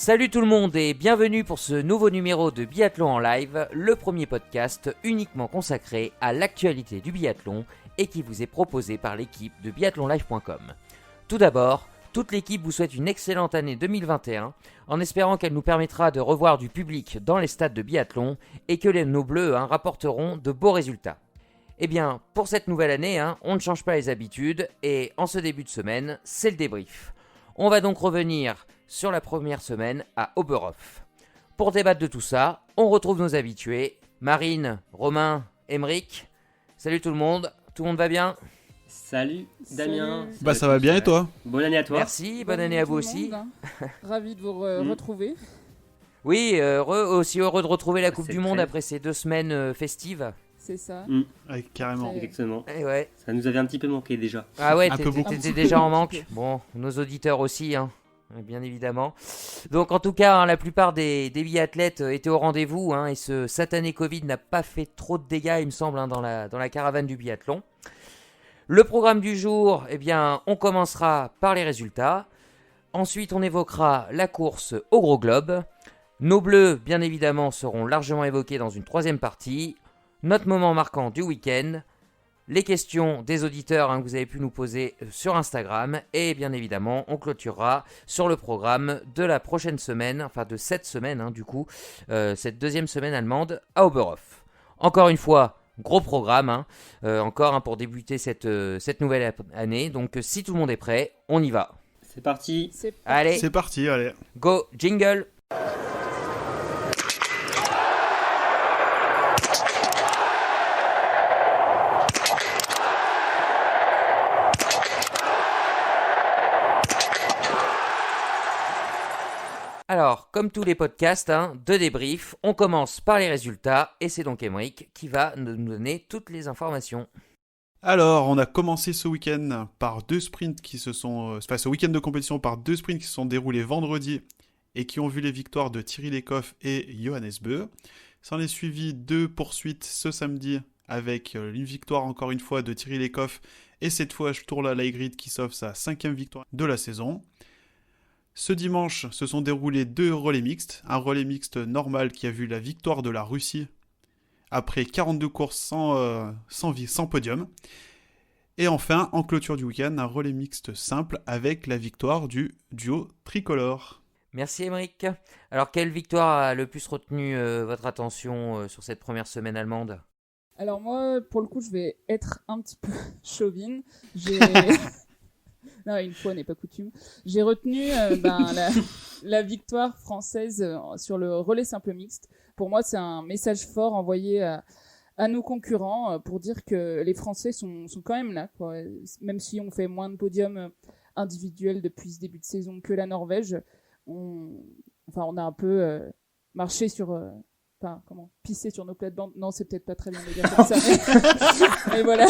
Salut tout le monde et bienvenue pour ce nouveau numéro de Biathlon en live, le premier podcast uniquement consacré à l'actualité du biathlon et qui vous est proposé par l'équipe de biathlonlive.com. Tout d'abord, toute l'équipe vous souhaite une excellente année 2021 en espérant qu'elle nous permettra de revoir du public dans les stades de biathlon et que nos bleus rapporteront de beaux résultats. Eh bien, pour cette nouvelle année, on ne change pas les habitudes et en ce début de semaine, c'est le débrief. On va donc revenir sur la première semaine à Oberhof. Pour débattre de tout ça, on retrouve nos habitués, Marine, Romain, Émeric. Salut tout le monde va bien ? Salut Damien. Bah ça va bien et toi ? Bonne année à toi. Merci, bonne année à vous aussi. Ravi de vous retrouver. Oui, aussi heureux de retrouver la Coupe C'est du Monde très... après ces 2 semaines festives. C'est ça. Ouais, carrément. Exactement. Et ouais. Ça nous avait un petit peu manqué déjà. Ah ouais, beaucoup. t'étais déjà en manque. Bon, nos auditeurs aussi, bien évidemment. Donc en tout cas, la plupart des biathlètes étaient au rendez-vous et ce satané Covid n'a pas fait trop de dégâts, il me semble, dans la caravane du biathlon. Le programme du jour, on commencera par les résultats. Ensuite, on évoquera la course au gros globe. Nos bleus, bien évidemment, seront largement évoqués dans une troisième partie. Notre moment marquant du week-end. Les questions des auditeurs que vous avez pu nous poser sur Instagram. Et bien évidemment, on clôturera sur le programme de la prochaine semaine, enfin de cette semaine, cette deuxième semaine allemande à Oberhof. Encore une fois, gros programme, encore pour débuter cette nouvelle année. Donc si tout le monde est prêt, on y va. C'est parti. Allez, C'est parti, allez. go, jingle. Alors, comme tous les podcasts de débrief, on commence par les résultats et c'est donc Émeric qui va nous donner toutes les informations. Alors, on a commencé ce week-end par deux sprints ce week-end de compétition par deux sprints qui se sont déroulés vendredi et qui ont vu les victoires de Thierry Lecoff et Johannes Bö. S'en est suivi deux poursuites ce samedi avec une victoire encore une fois de Thierry Lecoff et cette fois Sturla Leigrid qui s'offre sa 5e victoire de la saison. Ce dimanche, se sont déroulés deux relais mixtes. Un relais mixte normal qui a vu la victoire de la Russie après 42 courses sans podium. Et enfin, en clôture du week-end, un relais mixte simple avec la victoire du duo tricolore. Merci Émeric. Alors, quelle victoire a le plus retenu votre attention sur cette première semaine allemande ? Alors moi, pour le coup, je vais être un petit peu chauvine. Non, une fois n'est pas coutume. J'ai retenu la victoire française sur le relais simple mixte. Pour moi, c'est un message fort envoyé à nos concurrents pour dire que les Français sont quand même là, quoi. Même si on fait moins de podiums individuels depuis ce début de saison que la Norvège, on a un peu marché sur... pisser sur nos plates-bandes. Non, c'est peut-être pas très bien de dire comme ça, mais voilà.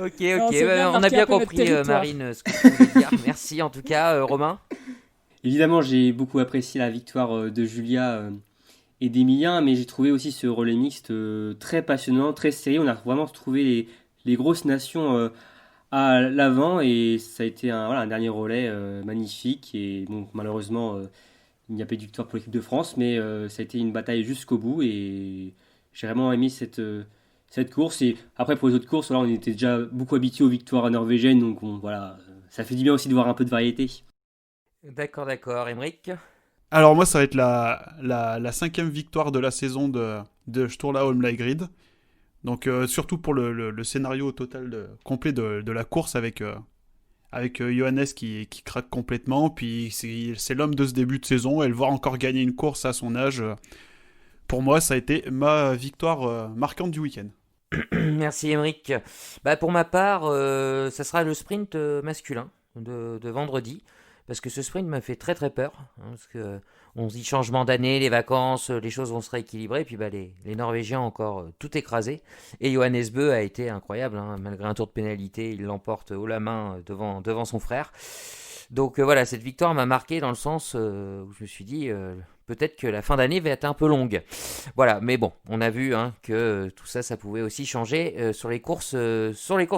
Ok, Non, on a bien compris, Marine, ce que tu voulais dire. Merci en tout cas, Romain. Évidemment, j'ai beaucoup apprécié la victoire de Julia et d'Emilien, mais j'ai trouvé aussi ce relais mixte très passionnant, très serré. On a vraiment trouvé les grosses nations à l'avant et ça a été un dernier relais magnifique. Et donc malheureusement, il n'y a pas eu de victoire pour l'équipe de France, mais ça a été une bataille jusqu'au bout et j'ai vraiment aimé cette course. Et après, pour les autres courses, on était déjà beaucoup habitués aux victoires norvégiennes, donc ça fait du bien aussi de voir un peu de variété. D'accord, Émeric. Alors moi, ça va être la 5e victoire de la saison de Sturla Leigrid. Donc surtout pour le scénario total complet de la course avec Johannes qui craque complètement, puis c'est l'homme de ce début de saison, et le voir encore gagner une course à son âge, pour moi ça a été ma victoire marquante du week-end. Merci Émeric. Pour ma part, ça sera le sprint masculin de vendredi, parce que ce sprint m'a fait très très peur, parce que on se dit changement d'année, les vacances, les choses vont se rééquilibrer, et puis les Norvégiens ont encore tout écrasé. Et Johannes Bö a été incroyable, malgré un tour de pénalité, il l'emporte haut la main devant son frère. Donc voilà, cette victoire m'a marqué dans le sens où je me suis dit, peut-être que la fin d'année va être un peu longue. Voilà, mais bon, on a vu que tout ça, ça pouvait aussi changer sur les courses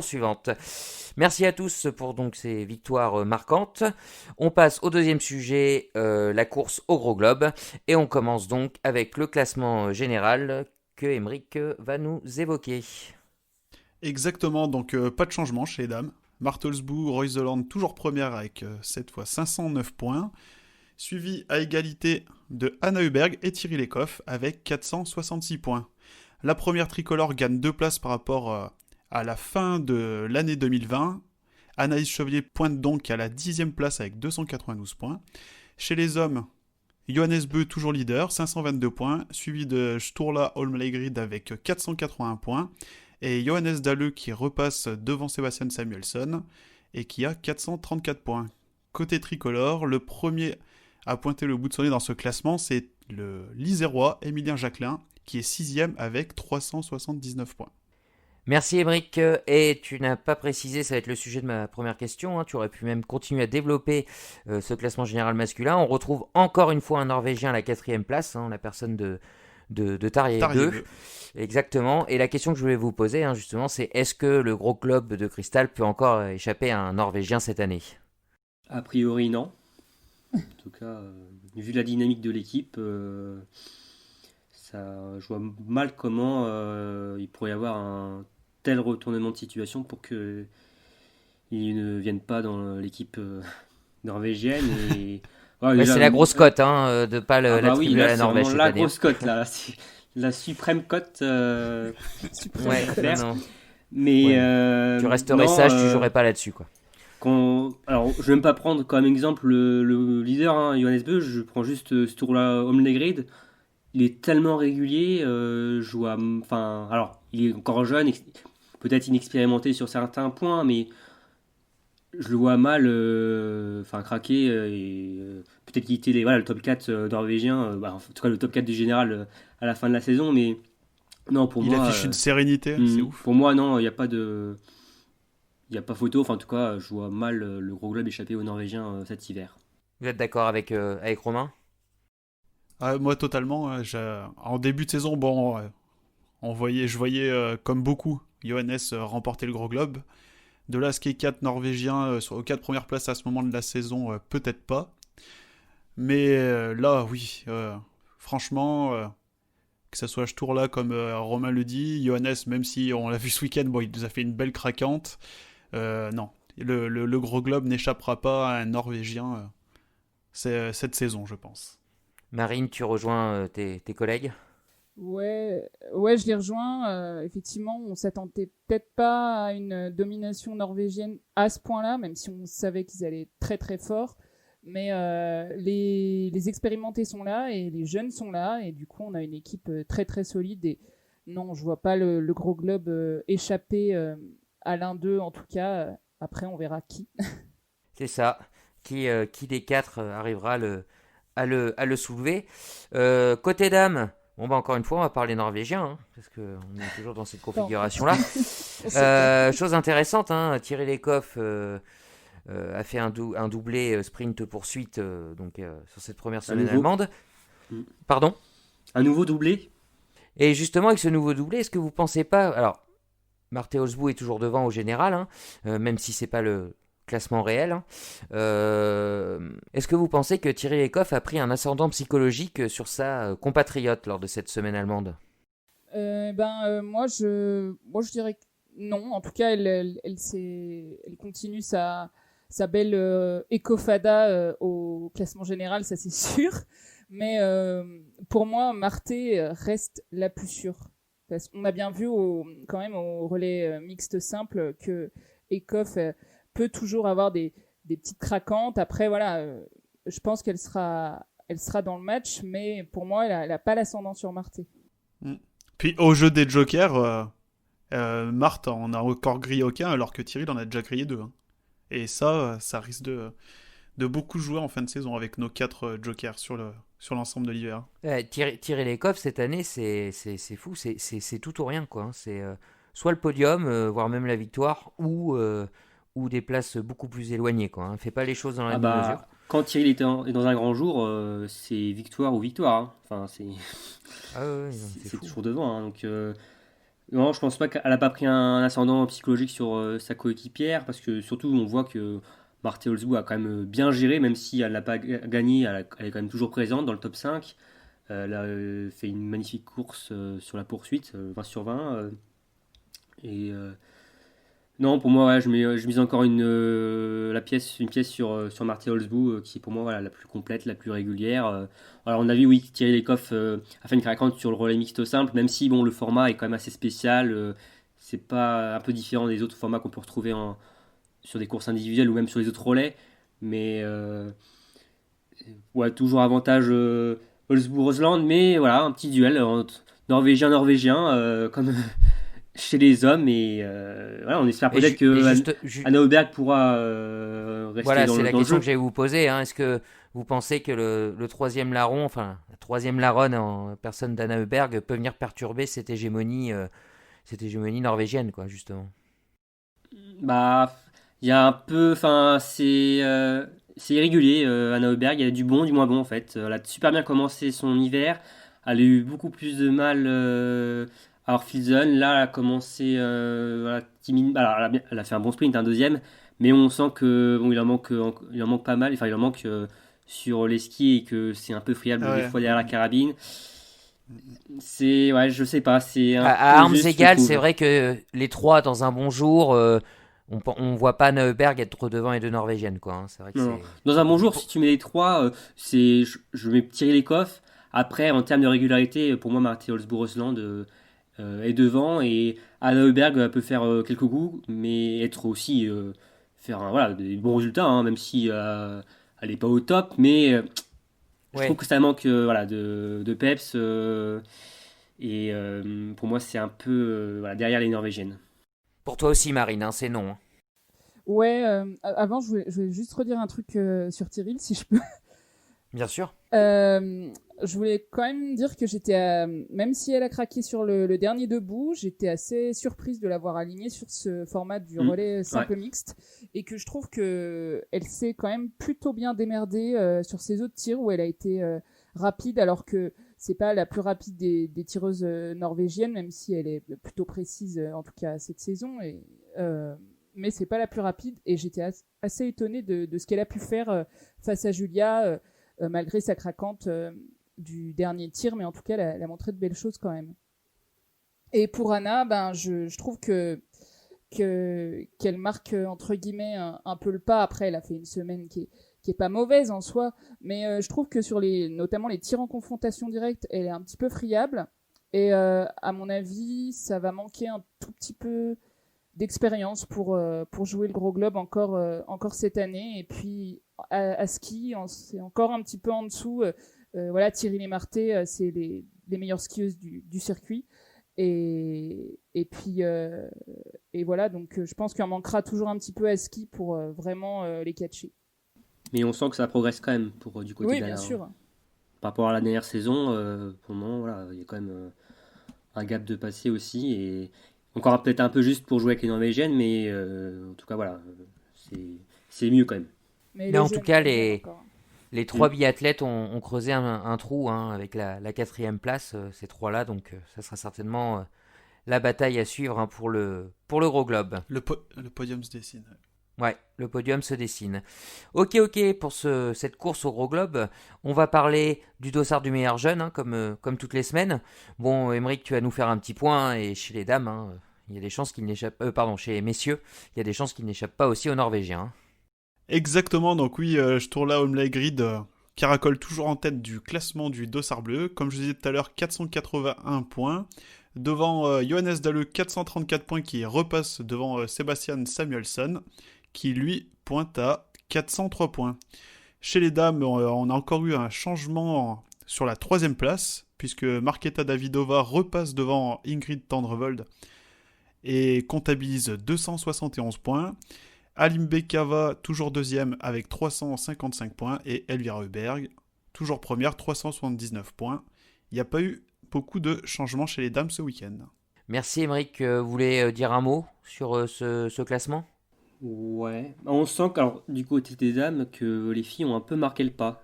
suivantes. Merci à tous pour donc ces victoires marquantes. On passe au deuxième sujet, la course au gros globe, et on commence donc avec le classement général que Émeric va nous évoquer. Exactement, donc pas de changement chez les dames. Martelsbou, Reuseland toujours première avec cette fois 509 points. Suivi à égalité de Anna Huberg et Thierry Lecoff avec 466 points. La première tricolore gagne 2 places par rapport à la fin de l'année 2020. Anaïs Chevalier pointe donc à la 10e place avec 292 points. Chez les hommes, Johannes Beu toujours leader, 522 points, suivi de Sturla Holmlegrid avec 481 points, et Johannes Dalleux qui repasse devant Sébastien Samuelsson et qui a 434 points. Côté tricolore, le premier à pointer le bout de son nez dans ce classement, c'est le Lisérois Émilien Jacquelin, qui est 6e avec 379 points. Merci Émeric, et tu n'as pas précisé, ça va être le sujet de ma première question, tu aurais pu même continuer à développer ce classement général masculin. On retrouve encore une fois un Norvégien à la 4e place, la personne de Tarjei Bø. Exactement, et la question que je voulais vous poser justement, c'est est-ce que le gros globe de cristal peut encore échapper à un Norvégien cette année ? A priori, non. En tout cas, vu la dynamique de l'équipe, je vois mal comment il pourrait y avoir un tel retournement de situation pour qu'ils ne viennent pas dans l'équipe norvégienne. Et, c'est la grosse cote, de ne pas l'attribuer à la Norvège. C'est la grosse cote, là. C'est la suprême cote. Non. Mais tu resterais sage, tu jouerais pas là-dessus, quoi. Alors, je vais même pas prendre comme exemple le leader, Johannes Beu, je prends juste Sturla Holmlegrid. Il est tellement régulier, alors, il est encore jeune, peut-être inexpérimenté sur certains points, mais je le vois mal craquer et peut-être quitter le top 4 norvégien, en tout cas le top 4 du général à la fin de la saison, mais non, pour moi... Il affiche une sérénité, c'est ouf. Pour moi, non, il n'y a pas photo, en tout cas, je vois mal le gros globe échapper aux Norvégiens cet hiver. Vous êtes d'accord avec Romain ? Moi, totalement. En début de saison, je voyais comme beaucoup Johannes remporter le gros globe. De là, ce qui est 4 Norvégiens aux 4 premières places à ce moment de la saison, peut-être pas. Mais là, oui, franchement, que ce soit Sturla comme Romain le dit, Johannes, même si on l'a vu ce week-end, il nous a fait une belle craquante. Non, le gros globe n'échappera pas à un Norvégien cette saison, je pense. Marine, tu rejoins tes collègues ? Ouais, je les rejoins. Effectivement, on s'attendait peut-être pas à une domination norvégienne à ce point-là, même si on savait qu'ils allaient très très fort. Mais les expérimentés sont là et les jeunes sont là, et du coup, on a une équipe très très solide. Et non, je vois pas le gros globe échapper à l'un d'eux, en tout cas. Après, on verra qui. C'est ça. Qui des 4 arrivera à le soulever. Côté dames, encore une fois, on va parler norvégien, parce qu'on est toujours dans cette configuration-là. Chose intéressante, Thierry Lecoff a fait un doublé sprint-poursuite sur cette première semaine allemande. Pardon ? Un nouveau doublé ? Et justement, avec ce nouveau doublé, est-ce que vous ne pensez pas... Alors, Martelsbou est toujours devant au général, même si ce n'est pas le classement réel. Est-ce que vous pensez que Thierry Lecoff a pris un ascendant psychologique sur sa compatriote lors de cette semaine allemande ? Moi, je dirais que non. En tout cas, elle continue sa belle écofada au classement général, ça c'est sûr. Mais pour moi, Marté reste la plus sûre. Parce qu'on a bien vu quand même au relais mixte simple que Ecoff peut toujours avoir des petites craquantes. Après, voilà, je pense qu'elle sera dans le match, mais pour moi, elle n'a pas l'ascendant sur Marté. Puis au jeu des jokers, Marthe en a encore grillé aucun, alors que Thierry en a déjà grillé 2. Et ça risque de beaucoup jouer en fin de saison avec nos 4 jokers sur l'ensemble de l'hiver. Thierry Lecoff, cette année, c'est fou, c'est tout ou rien, quoi. C'est soit le podium, voire même la victoire, ou des places beaucoup plus éloignées, quoi. Fait pas les choses dans la même mesure. quand Thierry est dans un grand jour, c'est victoire ou victoire, hein. Enfin, Ah ouais, ouais, non, c'est c'est fou. toujours devant, hein. Donc, non, je pense pas qu'elle a pas pris un ascendant psychologique sur sa coéquipière, parce que surtout on voit que Marthe Olsbu a quand même bien géré, même si elle n'a pas gagné, elle est quand même toujours présente dans le top 5. Elle a fait une magnifique course sur la poursuite, 20 sur 20. Et non, pour moi, ouais, je mise encore une pièce sur Marthe Olsbu, qui est pour moi voilà, la plus complète, la plus régulière. Alors on a vu, oui, Thierry Lecoff a fait une craquante sur le relais mixte simple, même si bon, le format est quand même assez spécial. C'est pas un peu différent des autres formats qu'on peut retrouver sur des courses individuelles ou même sur les autres relais. Mais ouais, toujours avantage Olsbu-Rosland, mais voilà, un petit duel entre Norvégien, comme chez les hommes. Et voilà, on espère Et, peut-être que Anna Öberg pourra rester voilà, c'est la dans le question jeu. que j'allais vous poser, hein. Est-ce que vous pensez que le troisième larron, enfin la troisième larronne en personne d'Anna Öberg peut venir perturber cette hégémonie norvégienne, quoi, justement? Bah, il y a un peu, enfin, c'est irrégulier. Anna Öberg, il y a du bon, du moins bon en fait. Elle a super bien commencé son hiver. Elle a eu beaucoup plus de mal à Orphitzen. Là, elle a commencé voilà, timide. Alors, elle a fait un bon sprint, un deuxième, mais on sent que bon, il en manque pas mal. Enfin, il en manque sur les skis et que c'est un peu friable Ah des ouais. fois derrière la carabine. C'est, ouais, je sais pas, c'est un À peu armes juste, je égales, c'est trouve. vrai que les trois dans un bon jour, on voit pas Anna Öberg être devant les deux norvégiennes, quoi, hein. C'est vrai que Non, non. c'est Dans un bon jour, si Pour- tu mets les trois, je mets Thierry Lecoff. Après, en termes de régularité, pour moi, Martin Holzbourg-Rosland est devant et Anna Heuberg peut faire quelques coups, mais être aussi faire voilà, des bons résultats, hein, même si elle n'est pas au top. Mais je trouve ouais. que ça manque voilà, de peps et pour moi, c'est un peu voilà, derrière les Norvégiennes. Pour toi aussi, Marine, hein, c'est non, hein. Ouais, avant, je voulais juste redire un truc sur Tyrrell, si je peux. Bien sûr. Je voulais quand même dire que même si elle a craqué sur le dernier debout, j'étais assez surprise de l'avoir alignée sur ce format du relais simple Ouais. mixte et que je trouve que elle s'est quand même plutôt bien démerdée sur ses autres tirs où elle a été rapide alors que c'est pas la plus rapide des tireuses norvégiennes, même si elle est plutôt précise en tout cas cette saison mais c'est pas la plus rapide et j'étais assez étonnée de ce qu'elle a pu faire face à Julia malgré sa craquante du dernier tir, mais en tout cas, elle a montré de belles choses quand même. Et pour Anna, ben, je trouve qu'elle marque entre guillemets un peu le pas. Après, elle a fait une semaine qui est pas mauvaise en soi, mais je trouve que notamment les tirs en confrontation directe, elle est un petit peu friable. Et à mon avis, ça va manquer un tout petit peu d'expérience pour jouer le gros globe encore cette année. Et puis à ski, c'est encore un petit peu en dessous. Voilà, Thierry Marté, c'est les meilleures skieuses du circuit. Et puis et voilà, donc je pense qu'il en manquera toujours un petit peu à ski pour vraiment les catcher. Mais on sent que ça progresse quand même du côté Oui, bien d'Anna, hein. sûr. Par rapport à la dernière saison, pour le moment, voilà, il y a quand même un gap de passé aussi. Et encore peut-être un peu juste pour jouer avec les Norvégiennes, mais en tout cas, voilà, c'est mieux quand même. Mais Mais les en tout jeunes, cas, les jeunes encore. les trois biathlètes ont creusé un trou, hein, avec la quatrième place, ces trois-là. Donc, ça sera certainement la bataille à suivre, hein, pour le gros globe. Le podium se dessine. Ouais, le podium se dessine. Ok, pour cette course au gros globe, on va parler du dossard du meilleur jeune, hein, comme toutes les semaines. Bon, Émeric, tu vas nous faire un petit point, hein, et chez les dames, hein, il y a des chances qu'il n'échappe... pardon, chez les messieurs, il y a des chances qu'il n'échappe pas aussi aux Norvégiens, hein. Exactement, donc oui, je tourne là Holmley Grid, caracole toujours en tête du classement du dossard bleu. Comme je disais tout à l'heure, 481 points. Devant Johannes Dalle, 434 points qui repasse devant Sebastian Samuelsson, qui lui pointe à 403 points. Chez les dames, on a encore eu un changement sur la troisième place, puisque Marketa Davidova repasse devant Ingrid Tendrevold et comptabilise 271 points. Alim Bekava, toujours deuxième avec 355 points. Et Elvira Heuberg, toujours première, 379 points. Il n'y a pas eu beaucoup de changements chez les dames ce week-end. Merci Émeric, vous voulez dire un mot sur ce classement ? Ouais. On sent que, alors, du côté des dames, que les filles ont un peu marqué le pas,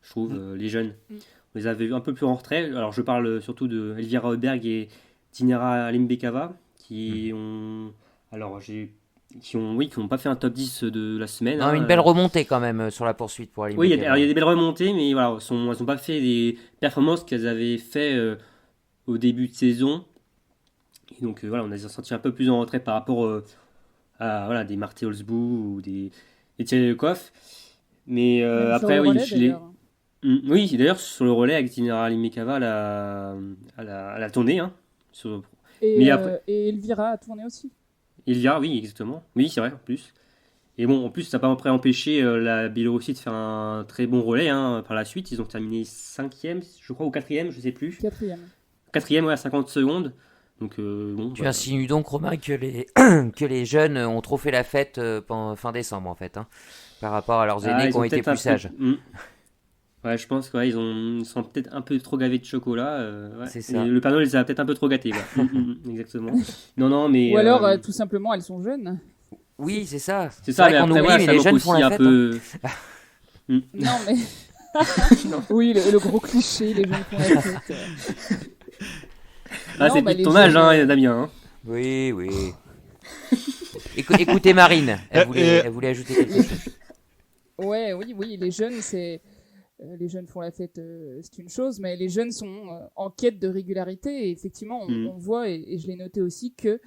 je trouve, les jeunes. Mm. On les avait vus un peu plus en retrait. Alors, je parle surtout de Elvira Auberg et Dinara Limbekava, qui ont, alors, oui, qui ont pas fait un top 10 de la semaine. Non, une belle remontée quand même sur la poursuite pour Ali Oui, Bekele. il y a des belles remontées, mais voilà, elles ont pas fait des performances qu'elles avaient fait au début de saison. Et donc, voilà, on a senti un peu plus en retrait par rapport à voilà, des Marthe Holzbou ou des Thierry Lecoff. Mais Même sur après, le oui, relais, d'ailleurs. Oui, d'ailleurs, sur le relais, avec Dinara Limekava, elle a tourné. Hein, mais après, Et Elvira a tourné aussi. Ilya, oui, exactement. Oui, c'est vrai, en plus. Et bon, en plus, ça n'a pas après empêché la Biélorussie de faire un très bon relais hein, par la suite. Ils ont terminé 5e, je crois, ou 4e, je sais plus. 4e. 4e, ouais, à 50 secondes. Donc, bon. Tu Bah, insinues donc, Romain, que que les jeunes ont trop fait la fête pendant fin décembre, en fait, hein, par rapport à leurs aînés qui ils ont ont été peut-être un plus sages. Ouais, je pense qu'ils sont peut-être un peu trop gavés de chocolat. Ouais. C'est ça. Et le Père Noël les a peut-être un peu trop gâtés. Ouais. Exactement. Non, non, mais. Ou alors, tout simplement, elles sont jeunes. Oui, c'est ça. C'est ça, vrai mais qu'on après, oublie, voilà, mais ça les manque jeunes font aussi la un fête. peu. Non, mais. Oui, le gros cliché, les jeunes font la fête. Ah, Non, c'est bah, plus de les ton âge, jeunes, hein, Damien. Hein. Oui, oui. Écoutez Marine, elle voulait ajouter quelque chose. Ouais, oui, les jeunes, les jeunes font la fête, c'est une chose, mais les jeunes sont en quête de régularité. Et effectivement, on voit, et je l'ai noté aussi, que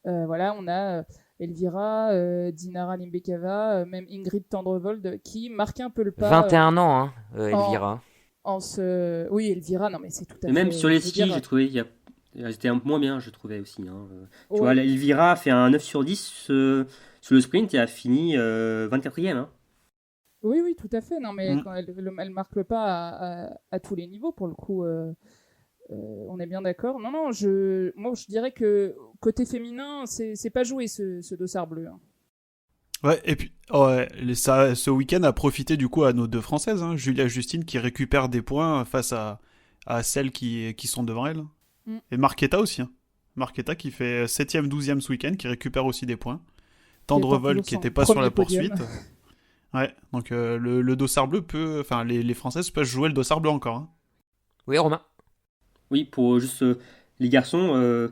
voilà, on a Elvira, Dinara Limbekava, même Ingrid Tendrevold qui marquent un peu le pas. 21 ans, hein, Elvira. Oui, Elvira, non mais c'est tout à Et fait. même sur les je veux skis, dire, j'ai trouvé elles étaient un peu moins bien, je trouvais aussi. Hein. Tu ouais. vois, Elvira a fait un 9 sur 10 sur le sprint et a fini 24e. Hein. Oui, tout à fait. Non, mais Mm. quand elle marque le pas à tous les niveaux, pour le coup, on est bien d'accord. Non, moi, je dirais que côté féminin, c'est pas joué ce dossard bleu. Hein. Ouais, et puis ce week-end a profité du coup à nos deux Françaises, hein, Julia Justine qui récupère des points face à celles qui sont devant elle. Mm. Et Marquetta aussi. Hein. Marquetta qui fait 7e, 12e ce week-end, qui récupère aussi des points. Tendrevol qui n'était pas sur la podium. poursuite. Ouais, donc le dossard bleu peut. Enfin, les Françaises peuvent jouer le dossard bleu encore. Hein. Oui, Romain. Oui, pour juste les garçons,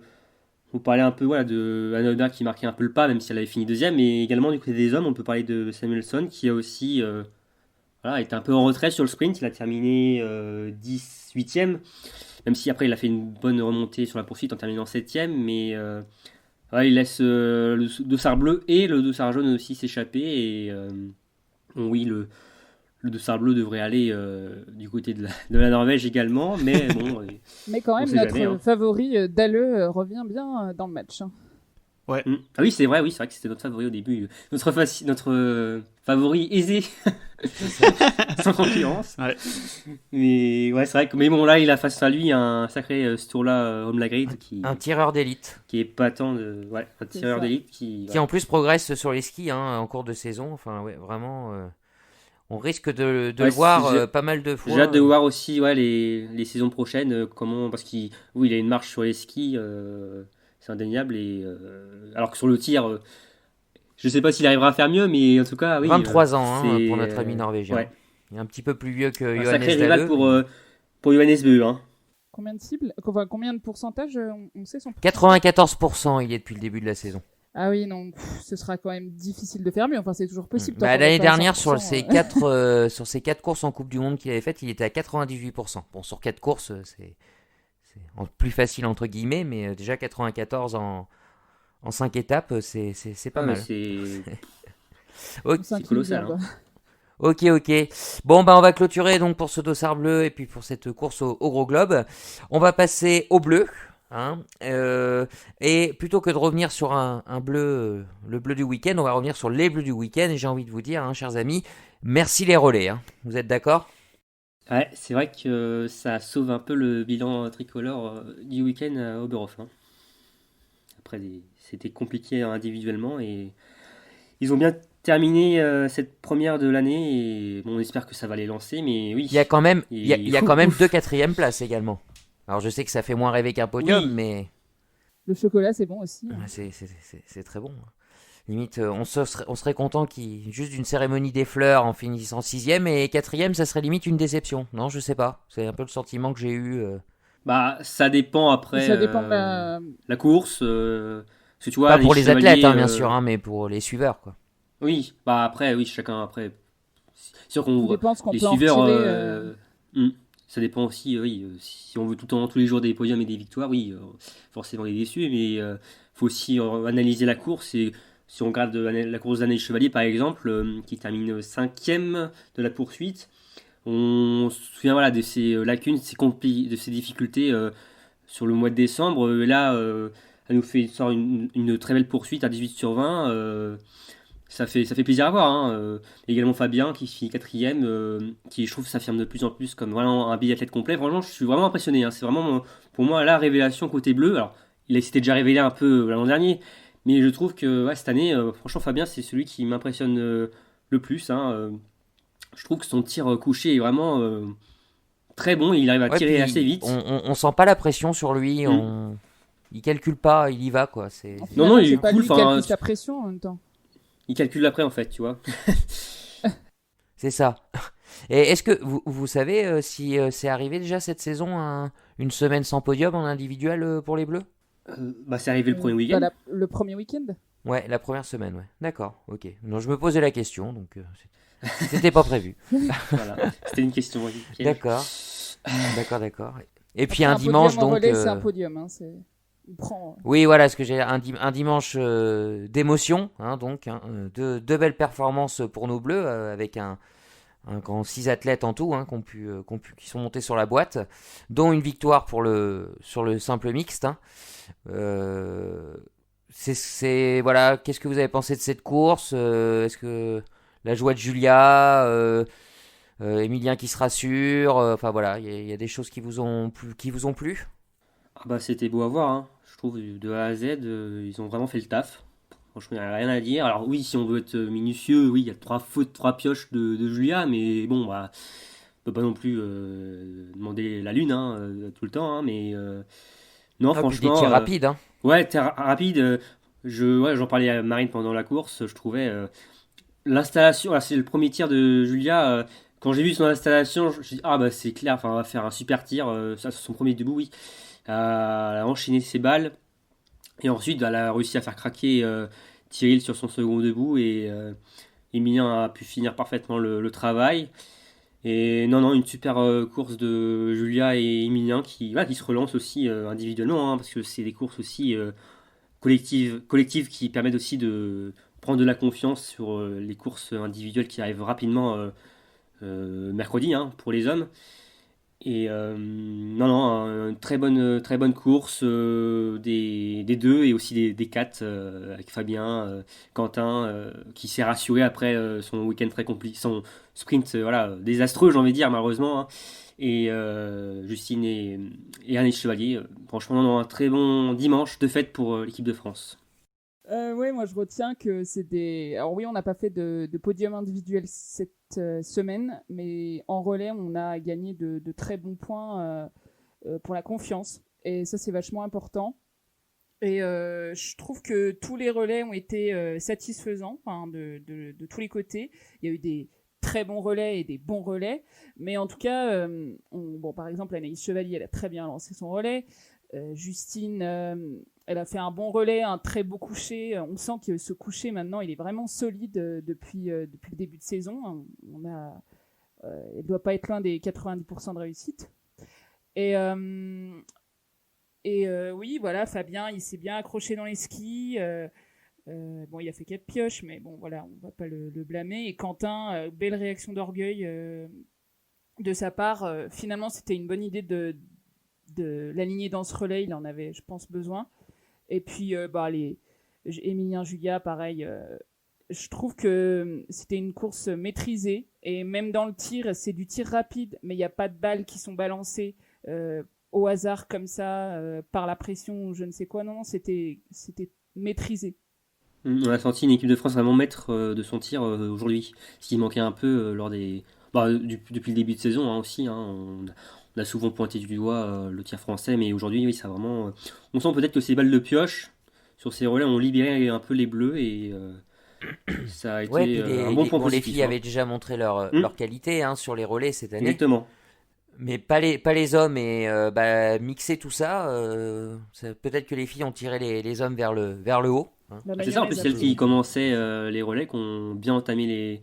on parlait un peu voilà, de Anna Oda qui marquait un peu le pas, même si elle avait fini deuxième, mais également du côté des hommes, on peut parler de Samuelson qui a aussi voilà, été un peu en retrait sur le sprint. Il a terminé 18e, même si après il a fait une bonne remontée sur la poursuite en terminant 7e, mais voilà, il laisse le dossard bleu et le dossard jaune aussi s'échapper. Et oui, le dossard bleu devrait aller du côté de la Norvège également, mais bon. Mais quand même, sait notre jamais, hein. favori Dalleux revient bien dans le match. Hein. Ah oui, c'est vrai que c'était notre favori au début. Notre favori aisé, sans concurrence. Ouais. Mais ouais, c'est vrai que mais bon là, il a face à lui un sacré Sturla Holmlagrid Un tireur d'élite. qui est patent de un C'est tireur ça. d'élite Qui voilà. en plus progresse sur les skis hein, en cours de saison. Enfin, ouais, vraiment. On risque de le voir pas mal de fois. J'ai hâte de voir aussi les saisons prochaines comment parce qu'il a une marche sur les skis c'est indéniable et alors que sur le tir je sais pas s'il arrivera à faire mieux mais en tout cas oui 23 ans hein, c'est pour notre ami norvégien. ouais. Il est un petit peu plus vieux que Un Johannes sacré rival Dahleu. pour Johannes Beu hein. Combien de cibles combien de pourcentage on sait son 94% il est depuis le début de la saison. Ah oui, non, ce sera quand même difficile de faire mieux. Enfin, c'est toujours possible. tant qu'on L'année est pas à dernière, 100%, sur ses 4 courses en Coupe du Monde qu'il avait faites, il était à 98%. Bon, sur 4 courses, c'est plus facile entre guillemets, mais déjà 94 en 5 étapes, c'est pas mal. C'est Ok, c'est colossal, quoi. Ok. Bon, bah on va clôturer donc pour ce dossard bleu et puis pour cette course au gros globe. On va passer au bleu. Hein, et plutôt que de revenir sur un bleu, le bleu du week-end, on va revenir sur les bleus du week-end. Et j'ai envie de vous dire, hein, chers amis, merci les relais. Hein. Vous êtes d'accord ? Ouais, c'est vrai que ça sauve un peu le bilan tricolore du week-end à Oberhof. Hein. Après, c'était compliqué individuellement et ils ont bien terminé cette première de l'année et bon, on espère que ça va les lancer. Mais oui, Il y a quand même, Et- il y a quand même 2 quatrièmes places également. Alors je sais que ça fait moins rêver qu'un podium, Oui. mais Le chocolat, c'est bon aussi. c'est très bon. Limite, on serait content juste d'une cérémonie des fleurs en finissant 6ème et 4ème, ça serait limite une déception. Non, je sais pas. C'est un peu le sentiment que j'ai eu. Bah, ça dépend après Ça dépend de la... la course. Parce que tu vois, Pas les pour les athlètes, chevaliers, hein, bien sûr, hein, mais pour les suiveurs, quoi. oui, bah après, oui, chacun après. C'est sûr qu'on Tout voit dépend ce qu'on les peut en suiveurs. retirer. Ça dépend aussi, oui. Si on veut tout le temps, tous les jours des podiums et des victoires, oui, forcément on est déçu, mais faut aussi analyser la course. Et si on regarde la course d'Année Chevalier, par exemple, qui termine 5ème de la poursuite, on se souvient voilà, de ses lacunes, de ses difficultés sur le mois de décembre. Là, elle nous fait sort une très belle poursuite à 18 sur 20. Ça fait plaisir à voir. Hein. Également Fabien qui finit 4ème, qui je trouve s'affirme de plus en plus comme vraiment un biathlète complet. Franchement, je suis vraiment impressionné. Hein. C'est vraiment pour moi la révélation côté bleu. Alors, il s'était déjà révélé un peu l'an dernier, mais je trouve que ouais, cette année, franchement, Fabien, c'est celui qui m'impressionne le plus. Hein. Je trouve que son tir couché est vraiment très bon. Il arrive à Ouais, tirer assez puis vite. on sent pas la pression sur lui. Il calcule pas, il y va, quoi. Non, Finalement, il c'est est pas cool. lui qui calcule sa pression en même temps. Il calcule après, en fait, tu vois. C'est ça. Et est-ce que vous savez si c'est arrivé déjà cette saison, une semaine sans podium en individuel pour les Bleus? Bah, c'est arrivé le premier week-end. Le premier week-end. Ouais, la première semaine, ouais. D'accord, ok. Non, je me posais la question, donc c'était pas prévu. Voilà. C'était une question. Piège. D'accord, d'accord. Et puis Après, un dimanche, podium en donc. relais, c'est un podium. Hein, il prend. Oui, voilà, ce que j'ai un dimanche d'émotion, hein, donc deux belles performances pour nos Bleus avec un grand 6 athlètes en tout, hein, qui sont montés sur la boîte, dont une victoire sur le simple mixte. Hein. Voilà, qu'est-ce que vous avez pensé de cette course? Est-ce que la joie de Julia, Emilien qui se rassure, enfin voilà, il y a des choses qui vous ont plu? Ah bah, c'était beau à voir, hein. Je trouve de A à Z, ils ont vraiment fait le taf. Franchement, il n'y a rien à dire. Alors oui, si on veut être minutieux, oui, il y a 3 fautes, 3 pioches de Julia, mais bon, bah, on peut pas non plus demander la lune hein, tout le temps. Hein, mais non, Ah, puis des franchement, tirs rapides, hein. ouais, rapide. Ouais, j'en parlais à Marine pendant la course. Je trouvais l'installation. C'est le premier tir de Julia. Quand j'ai vu son installation, je me suis dit, ah bah c'est clair, enfin, on va faire un super tir. Ça, c'est son premier debout, oui. Elle a enchaîné ses balles. Et ensuite, elle a réussi à faire craquer Tyrrell sur son second debout. Et Emilien a pu finir parfaitement le travail. Et non, une super course de Julia et Emilien qui se relancent aussi individuellement. Hein, parce que c'est des courses aussi collectives qui permettent aussi de prendre de la confiance sur les courses individuelles qui arrivent rapidement mercredi hein, pour les hommes. Et non, une très bonne course des deux et aussi des quatre avec Fabien, Quentin qui s'est rassuré après son week-end très compliqué, son sprint voilà désastreux j'ai envie de dire malheureusement hein. Et Justine et Ernest Chevalier, franchement non, un très bon dimanche de fête pour l'équipe de France. Oui, moi je retiens que c'est des. Alors oui, on n'a pas fait de podium individuel cette semaine, mais en relais, on a gagné de très bons points pour la confiance. Et ça, c'est vachement important. Et je trouve que tous les relais ont été satisfaisants hein, de tous les côtés. Il y a eu des très bons relais et des bons relais. Mais en tout cas, bon, par exemple, Anaïs Chevalier, elle a très bien lancé son relais. Justine, elle a fait un bon relais, un très beau coucher. On sent que ce coucher, maintenant, il est vraiment solide depuis le début de saison. Elle ne doit pas être loin des 90% de réussite. Et oui, voilà, Fabien, il s'est bien accroché dans les skis. Bon, il a fait 4 pioches, mais bon, voilà, on va pas le blâmer. Et Quentin, belle réaction d'orgueil de sa part. Finalement, c'était une bonne idée de l'aligner dans ce relais. Il en avait, je pense, besoin. Et puis, Emilien Julia, pareil. Je trouve que c'était une course maîtrisée. Et même dans le tir, c'est du tir rapide, mais il n'y a pas de balles qui sont balancées au hasard comme ça, par la pression ou je ne sais quoi. Non, c'était maîtrisé. On a senti une équipe de France vraiment maître de son tir aujourd'hui, ce qui manquait un peu lors des depuis le début de saison hein, aussi. Hein, on a souvent pointé du doigt le tir français, mais aujourd'hui, oui, ça vraiment. On sent peut-être que ces balles de pioche sur ces relais ont libéré un peu les Bleus et ça a Ouais, été puis un bon point les positif. filles Hein. avaient déjà montré Hmm, leur qualité hein, sur les relais cette année. exactement. Mais pas les hommes et mixer tout ça, peut-être que les filles ont tiré les hommes vers le haut. Hein. La C'est ça, en plus, mayonnaise un celles peu. qui commençaient les relais, qui ont bien entamé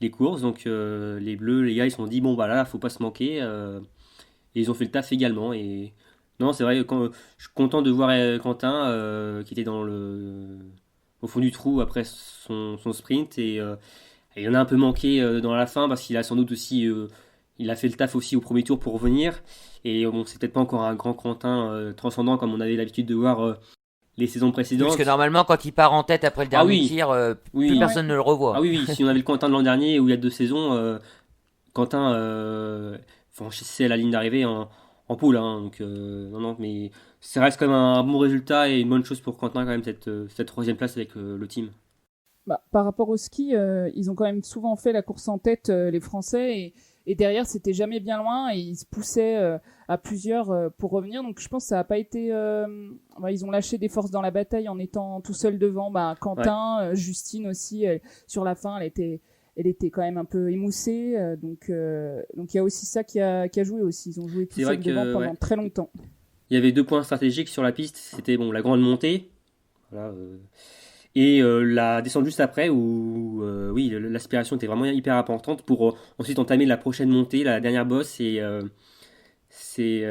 les courses. Donc, les Bleus, les gars, ils se sont dit, bon, bah là, faut pas se manquer. Et ils ont fait le taf également. Et non, c'est vrai, je suis content de voir Quentin, qui était au fond du trou après son sprint. Et il en a un peu manqué dans la fin, parce qu'il a sans doute aussi. Il a fait le taf aussi au premier tour pour revenir. Et bon, c'est peut-être pas encore un grand Quentin transcendant comme on avait l'habitude de voir les saisons Parce que précédentes. normalement, quand il part en tête après le Ah dernier oui, tir, plus oui. Ouais. personne ne le Ah revoit. oui, oui, si on avait le Quentin de l'an dernier ou il y a 2 saisons, Quentin franchissait la ligne d'arrivée en poule. Hein, donc, non, non, mais ça reste quand même un bon résultat et une bonne chose pour Quentin, quand même, cette troisième place avec le team. Bah, par rapport au ski, ils ont quand même souvent fait la course en tête, les Français, et derrière, c'était jamais bien loin, et ils se poussaient à plusieurs pour revenir. Donc je pense que ça n'a pas été... bah, ils ont lâché des forces dans la bataille en étant tout seuls devant. Bah, Ouais. Quentin, Justine aussi, sur la fin, elle était quand même un peu émoussée. Donc il y a aussi ça qui a joué aussi. Ils ont joué tout C'est vrai seuls que devant pendant ouais, très longtemps. il y avait 2 points stratégiques sur la piste. C'était bon, la grande montée. Voilà, et la descente juste après où oui l'aspiration était vraiment hyper importante pour ensuite entamer la prochaine montée, la dernière bosse et c'est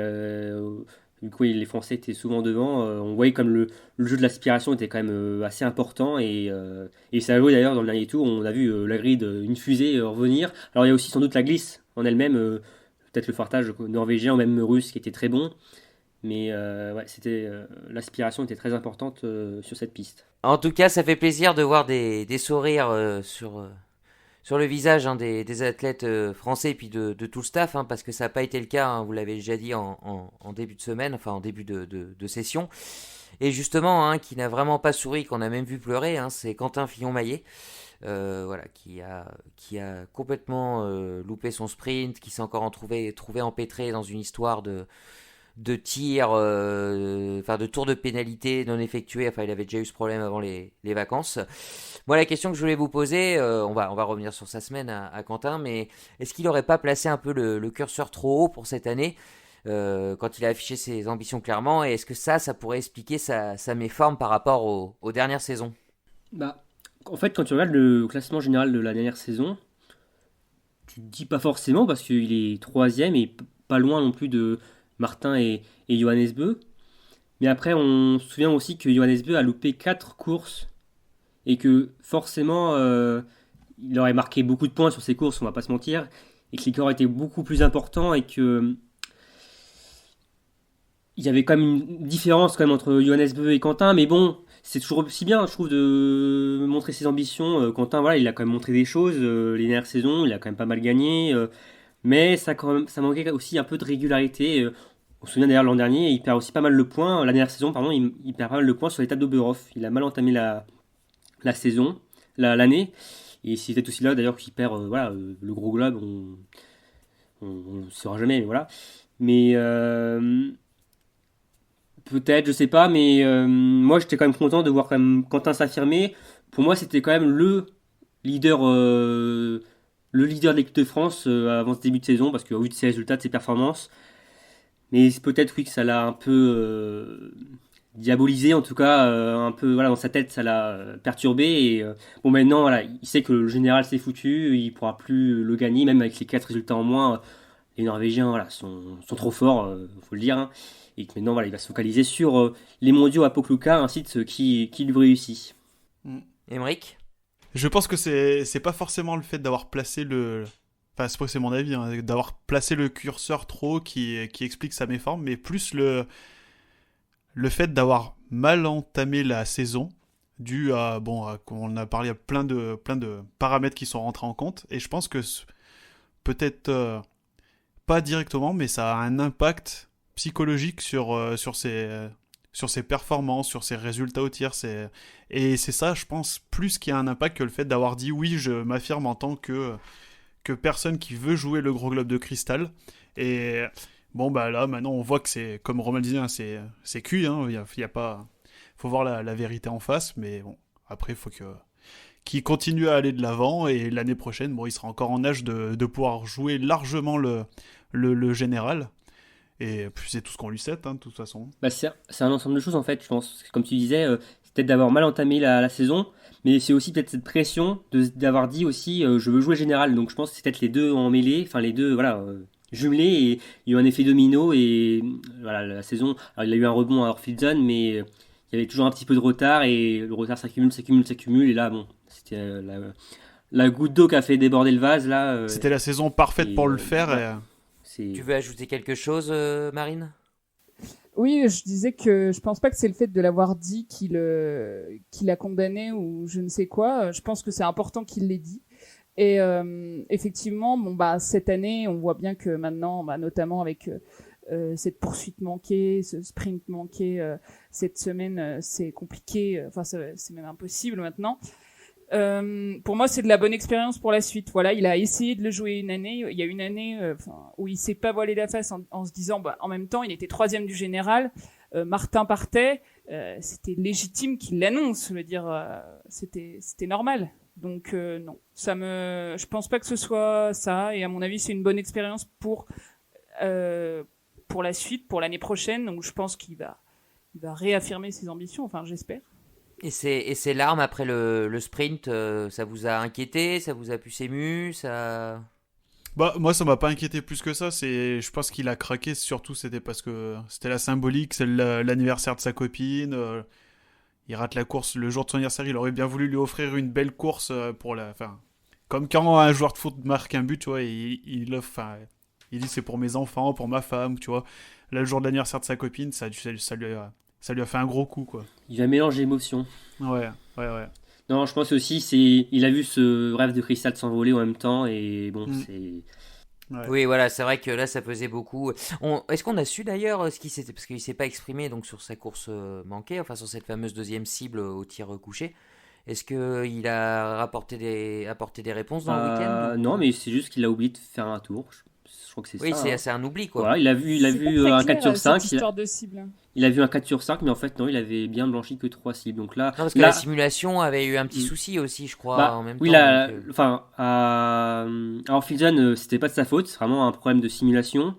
du coup oui, les Français étaient souvent devant. On voyait comme le jeu de l'aspiration était quand même assez important et ça a joué d'ailleurs dans le dernier tour. On a vu la grid, une fusée revenir. Alors il y a aussi sans doute la glisse en elle-même, peut-être le fartage norvégien ou même russe qui était très bon. Mais ouais, l'aspiration était très importante sur cette piste. En tout cas, ça fait plaisir de voir des sourires sur le visage hein, des athlètes français et puis de tout le staff, hein, parce que ça n'a pas été le cas, hein, vous l'avez déjà dit en début de semaine, enfin en début de session. Et justement, hein, qui n'a vraiment pas souri, qu'on a même vu pleurer, hein, c'est Quentin Fillon-Maillet, voilà, qui a complètement loupé son sprint, qui s'est encore trouvé empêtré dans une histoire de tirs, enfin de tours de pénalité non effectués. Enfin, il avait déjà eu ce problème avant les vacances. Moi, la question que je voulais vous poser, on va revenir sur sa semaine à Quentin, mais est-ce qu'il n'aurait pas placé un peu le curseur trop haut pour cette année quand il a affiché ses ambitions clairement, et est-ce que ça pourrait expliquer sa méforme par rapport aux dernières saisons? Bah, en fait, quand tu regardes le classement général de la dernière saison, tu te dis pas forcément parce qu'il est troisième et pas loin non plus de Martin et Johannes Beu. Mais après, on se souvient aussi que Johannes Beu a loupé 4 courses et que forcément, il aurait marqué beaucoup de points sur ces courses, on va pas se mentir, et que l'écart était beaucoup plus important et que il y avait quand même une différence quand même entre Johannes Beu et Quentin, mais bon, c'est toujours aussi bien, je trouve, de montrer ses ambitions. Quentin, voilà, il a quand même montré des choses les dernières saisons, il a quand même pas mal gagné, mais ça manquait aussi un peu de régularité. On se souvient d'ailleurs l'an dernier, il perd aussi pas mal le point, la dernière saison, pardon, il perd pas mal le point sur l'étape d'Oberhof. Il a mal entamé la saison, l'année, et c'est peut-être aussi là d'ailleurs qu'il perd voilà, le gros globe, on ne le saura jamais, mais voilà. Mais peut-être, je sais pas, mais moi j'étais quand même content de voir quand même Quentin s'affirmer. Pour moi, c'était quand même leader, euh, le leader de l'équipe de France avant ce début de saison, parce qu'au vu de ses résultats, de ses performances, mais c'est peut-être oui que ça l'a un peu diabolisé, en tout cas, un peu voilà dans sa tête, ça l'a perturbé. Et bon, maintenant, voilà, il sait que le général s'est foutu, il pourra plus le gagner, même avec les 4 résultats en moins. Les Norvégiens, voilà, sont trop forts, faut le dire. Hein. Et que maintenant, voilà, il va se focaliser sur les mondiaux à Pokluka, un site qui lui réussit. Mm. Emric? Je pense que c'est pas forcément le fait d'avoir placé le. Enfin, c'est mon avis, hein, d'avoir placé le curseur trop haut qui explique sa méforme, mais plus le fait d'avoir mal entamé la saison, dû à, bon, on a parlé à plein de paramètres qui sont rentrés en compte, et je pense que peut-être pas directement, mais ça a un impact psychologique sur ses performances, sur ses résultats au tir. Et c'est ça, je pense, plus qu'il y a un impact que le fait d'avoir dit oui, je m'affirme en tant que personne qui veut jouer le gros globe de cristal. Et bon, bah là, maintenant, on voit que c'est, comme Romain le disait, hein, c'est cuit, hein, y a pas... faut voir la vérité en face, mais bon, après, il faut qu'il continue à aller de l'avant, et l'année prochaine, bon, il sera encore en âge de pouvoir jouer largement le général. Et puis c'est tout ce qu'on lui souhaite, hein, de toute façon. Bah, c'est un ensemble de choses en fait, je pense. Comme tu disais, c'est peut-être d'avoir mal entamé la saison, mais c'est aussi peut-être cette pression d'avoir dit aussi je veux jouer général. Donc je pense que c'est peut-être les deux emmêlés, enfin les deux voilà, jumelés, et il y a eu un effet domino. Et voilà, la saison, alors, il a eu un rebond à Orphidzone, mais il y avait toujours un petit peu de retard, et le retard s'accumule. Et là, bon, c'était la goutte d'eau qui a fait déborder le vase. Là, C'était la saison parfaite pour le faire. Voilà. Tu veux ajouter quelque chose, Marine? Oui, je disais que je pense pas que c'est le fait de l'avoir dit qu'il a condamné ou je ne sais quoi. Je pense que c'est important qu'il l'ait dit. Et effectivement, bon bah cette année, on voit bien que maintenant, bah, notamment avec cette poursuite manquée, ce sprint manqué cette semaine, c'est compliqué. Enfin, c'est même impossible maintenant. Pour moi, c'est de la bonne expérience pour la suite. Voilà, il a essayé de le jouer une année. Il y a une année où il s'est pas voilé la face en se disant, bah, en même temps, il était 3e du général. Martin partait. C'était légitime qu'il l'annonce. Je veux dire, c'était normal. Donc non, je pense pas que ce soit ça. Et à mon avis, c'est une bonne expérience pour la suite, pour l'année prochaine. Donc je pense qu'il va réaffirmer ses ambitions. Enfin, j'espère. Et ces larmes après le sprint, ça vous a inquiété, ça vous a plus ému, ça... Bah, moi, ça m'a pas inquiété plus que ça. Je pense qu'il a craqué, surtout, c'était parce que c'était la symbolique, c'est l'anniversaire de sa copine. Il rate la course le jour de son anniversaire. Il aurait bien voulu lui offrir une belle course pour la. Enfin, comme quand un joueur de foot marque un but, tu vois, il dit c'est pour mes enfants, pour ma femme, tu vois. Là, le jour de l'anniversaire de sa copine, ça lui a fait un gros coup, quoi. Il va mélanger émotions. Ouais. Non, je pense aussi, il a vu ce rêve de cristal s'envoler en même temps, et bon, c'est... Ouais. Oui, voilà, c'est vrai que là, ça pesait beaucoup. Est-ce qu'on a su d'ailleurs ce qui s'était... Parce qu'il s'est pas exprimé donc, sur sa course manquée, enfin sur cette fameuse deuxième cible au tir couché. Est-ce qu'il a apporté des réponses dans le week-end Non, mais c'est juste qu'il a oublié de faire un tour. Je crois que c'est Oui, ça. c'est un oubli, quoi. Voilà, il a vu un 4 sur 5. Cette histoire de cible. Il a vu un 4 sur 5, mais en fait, non, il avait bien blanchi que 3 cibles. Donc là, Non, parce que la simulation avait eu un petit souci aussi, je crois, en même oui, temps. Enfin, à Orphidzone, c'était pas de sa faute, c'est vraiment un problème de simulation.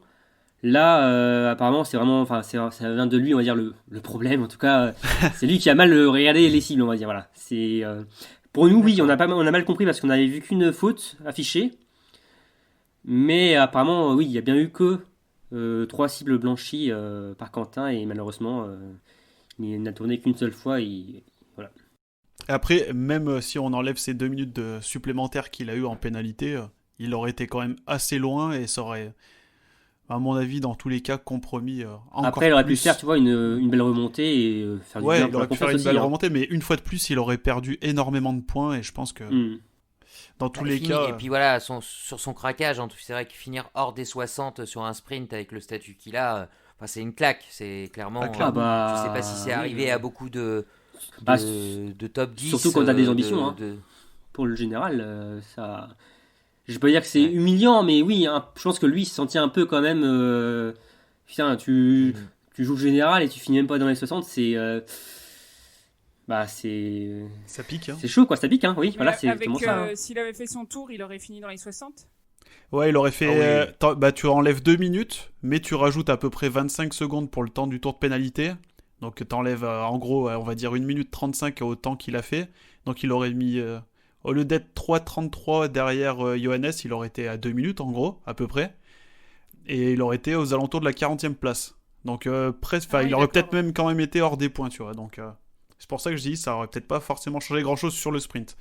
Là, apparemment, c'est vraiment, enfin, ça vient de lui, on va dire, le problème. En tout cas, c'est lui qui a mal regardé les cibles, on va dire. Voilà. C'est, pour nous, oui, on a mal compris parce qu'on n'avait vu qu'une faute affichée. Mais apparemment, oui, il y a bien eu que 3 cibles blanchies par Quentin, et malheureusement, il n'a tourné qu'une seule fois. Voilà. Après, même si on enlève ces 2 minutes supplémentaires qu'il a eu en pénalité, il aurait été quand même assez loin, et ça aurait, à mon avis, dans tous les cas, compromis encore. Après, il aurait plus. pu faire, tu vois, une belle remontée et faire du bien. Il aurait pu faire une belle remontée, mais une fois de plus, il aurait perdu énormément de points, et je pense que dans tous les cas... Et puis voilà, sur son craquage, c'est vrai que finir hors des 60 sur un sprint avec le statut qu'il a, c'est une claque. C'est clairement... je sais pas si c'est arrivé à beaucoup de top 10. Surtout quand tu as des ambitions. Pour le général, ça... Je vais pas dire que c'est humiliant, mais oui, je pense que lui il se sentait un peu quand même... putain, tu joues le général et tu finis même pas dans les 60, c'est... ça pique, hein. C'est chaud, quoi, ça pique, hein. Oui, mais voilà, c'est exactement ça. S'il avait fait son tour, il aurait fini dans les 60. Ouais, il aurait fait... tu enlèves 2 minutes, mais tu rajoutes à peu près 25 secondes pour le temps du tour de pénalité. Donc t'enlèves en gros, on va dire 1 minute 35 au temps qu'il a fait. Donc il aurait mis... au lieu d'être 3,33 derrière Johannes, il aurait été à 2 minutes en gros, à peu près. Et il aurait été aux alentours de la 40e place. Donc il aurait peut-être même quand même été hors des points, tu vois. Donc c'est pour ça que je dis, ça aurait peut-être pas forcément changé grand-chose sur le sprint.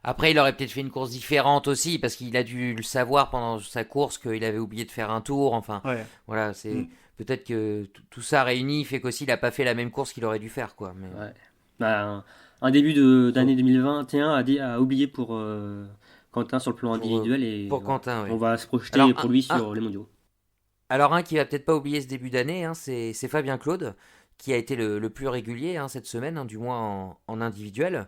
Après, il aurait peut-être fait une course différente aussi, parce qu'il a dû le savoir pendant sa course qu'il avait oublié de faire un tour. Enfin, voilà, c'est peut-être que tout ça réuni fait qu'aussi il n'a pas fait la même course qu'il aurait dû faire, quoi. Mais... Ouais. Un début d'année 2021 à oublier pour Quentin sur le plan individuel, et pour Quentin, on va se projeter pour lui sur les mondiaux. Alors un qui va peut-être pas oublier ce début d'année, c'est Fabien Claude, qui a été le plus régulier cette semaine, du moins en individuel.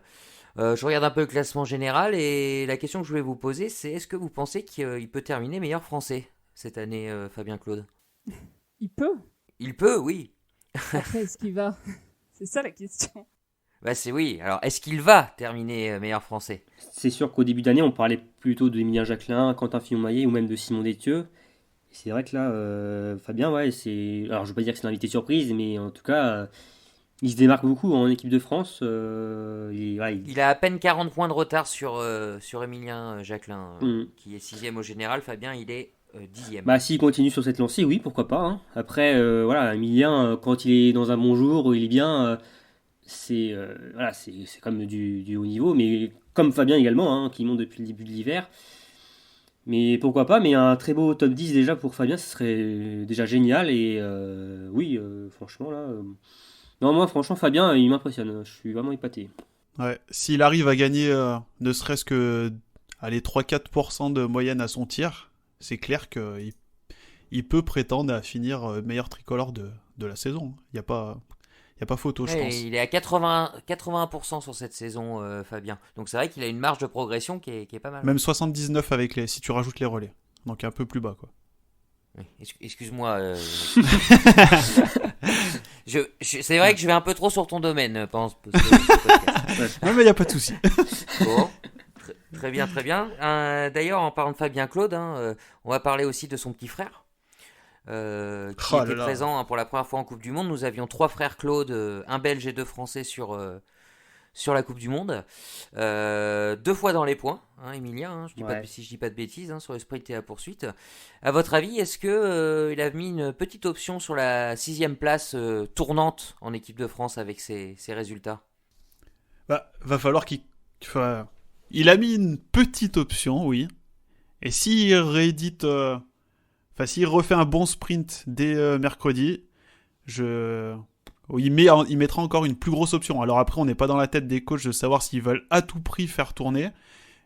Je regarde un peu le classement général, et la question que je voulais vous poser, c'est est-ce que vous pensez qu'il peut terminer meilleur français cette année, Fabien Claude? Il peut. Il peut, oui. Après, est-ce qu'il va? C'est ça la question. Bah c'est oui. Alors, est-ce qu'il va terminer meilleur français? C'est sûr qu'au début d'année, on parlait plutôt d'Emilien Jacquelin, Quentin Fillon-Maillet ou même de Simon Détieux. C'est vrai que là, Fabien, ouais, c'est. Alors, je veux pas dire que c'est l'invité surprise, mais en tout cas, il se démarque beaucoup en équipe de France. Il a à peine 40 points de retard sur Emilien Jacquelin, Mm. qui est 6e au général. Fabien, il est 10e. Bah, s'il continue sur cette lancée, oui, pourquoi pas, hein. Après, voilà, Emilien, quand il est dans un bon jour, il est bien, voilà, c'est comme du haut niveau, mais comme Fabien également, hein, qui monte depuis le début de l'hiver. Mais pourquoi pas, mais un très beau top 10 déjà pour Fabien, ce serait déjà génial. Et oui, franchement, là. Non, moi, franchement, Fabien, il m'impressionne. Je suis vraiment épaté. Ouais, s'il arrive à gagner ne serait-ce que allez, 3-4% de moyenne à son tir, c'est clair qu'il peut prétendre à finir meilleur tricolore de la saison. Il n'y a pas photo, je Ouais, pense. il est à 81% sur cette saison, Fabien. Donc c'est vrai qu'il a une marge de progression qui est pas mal. Même 79 si tu rajoutes les relais. Donc un peu plus bas, quoi. Oui, excuse-moi. C'est vrai que je vais un peu trop sur ton domaine pendant ce podcast. Ouais, mais il n'y a pas de souci. Bon, très bien, très bien. D'ailleurs, en parlant de Fabien Claude, on va parler aussi de son petit frère, qui était présent pour la première fois en Coupe du Monde. Nous avions 3 frères Claude, un Belge et 2 Français sur la Coupe du Monde. 2 fois dans les points, Emilien, si je dis pas de bêtises, sur le sprint et la poursuite. À votre avis, est-ce que il a mis une petite option sur la 6e place tournante en équipe de France avec ses résultats? Bah, va falloir il a mis une petite option, oui. Et s'il réédite... s'il refait un bon sprint dès mercredi, il mettra encore une plus grosse option. Alors après, on n'est pas dans la tête des coachs de savoir s'ils veulent à tout prix faire tourner.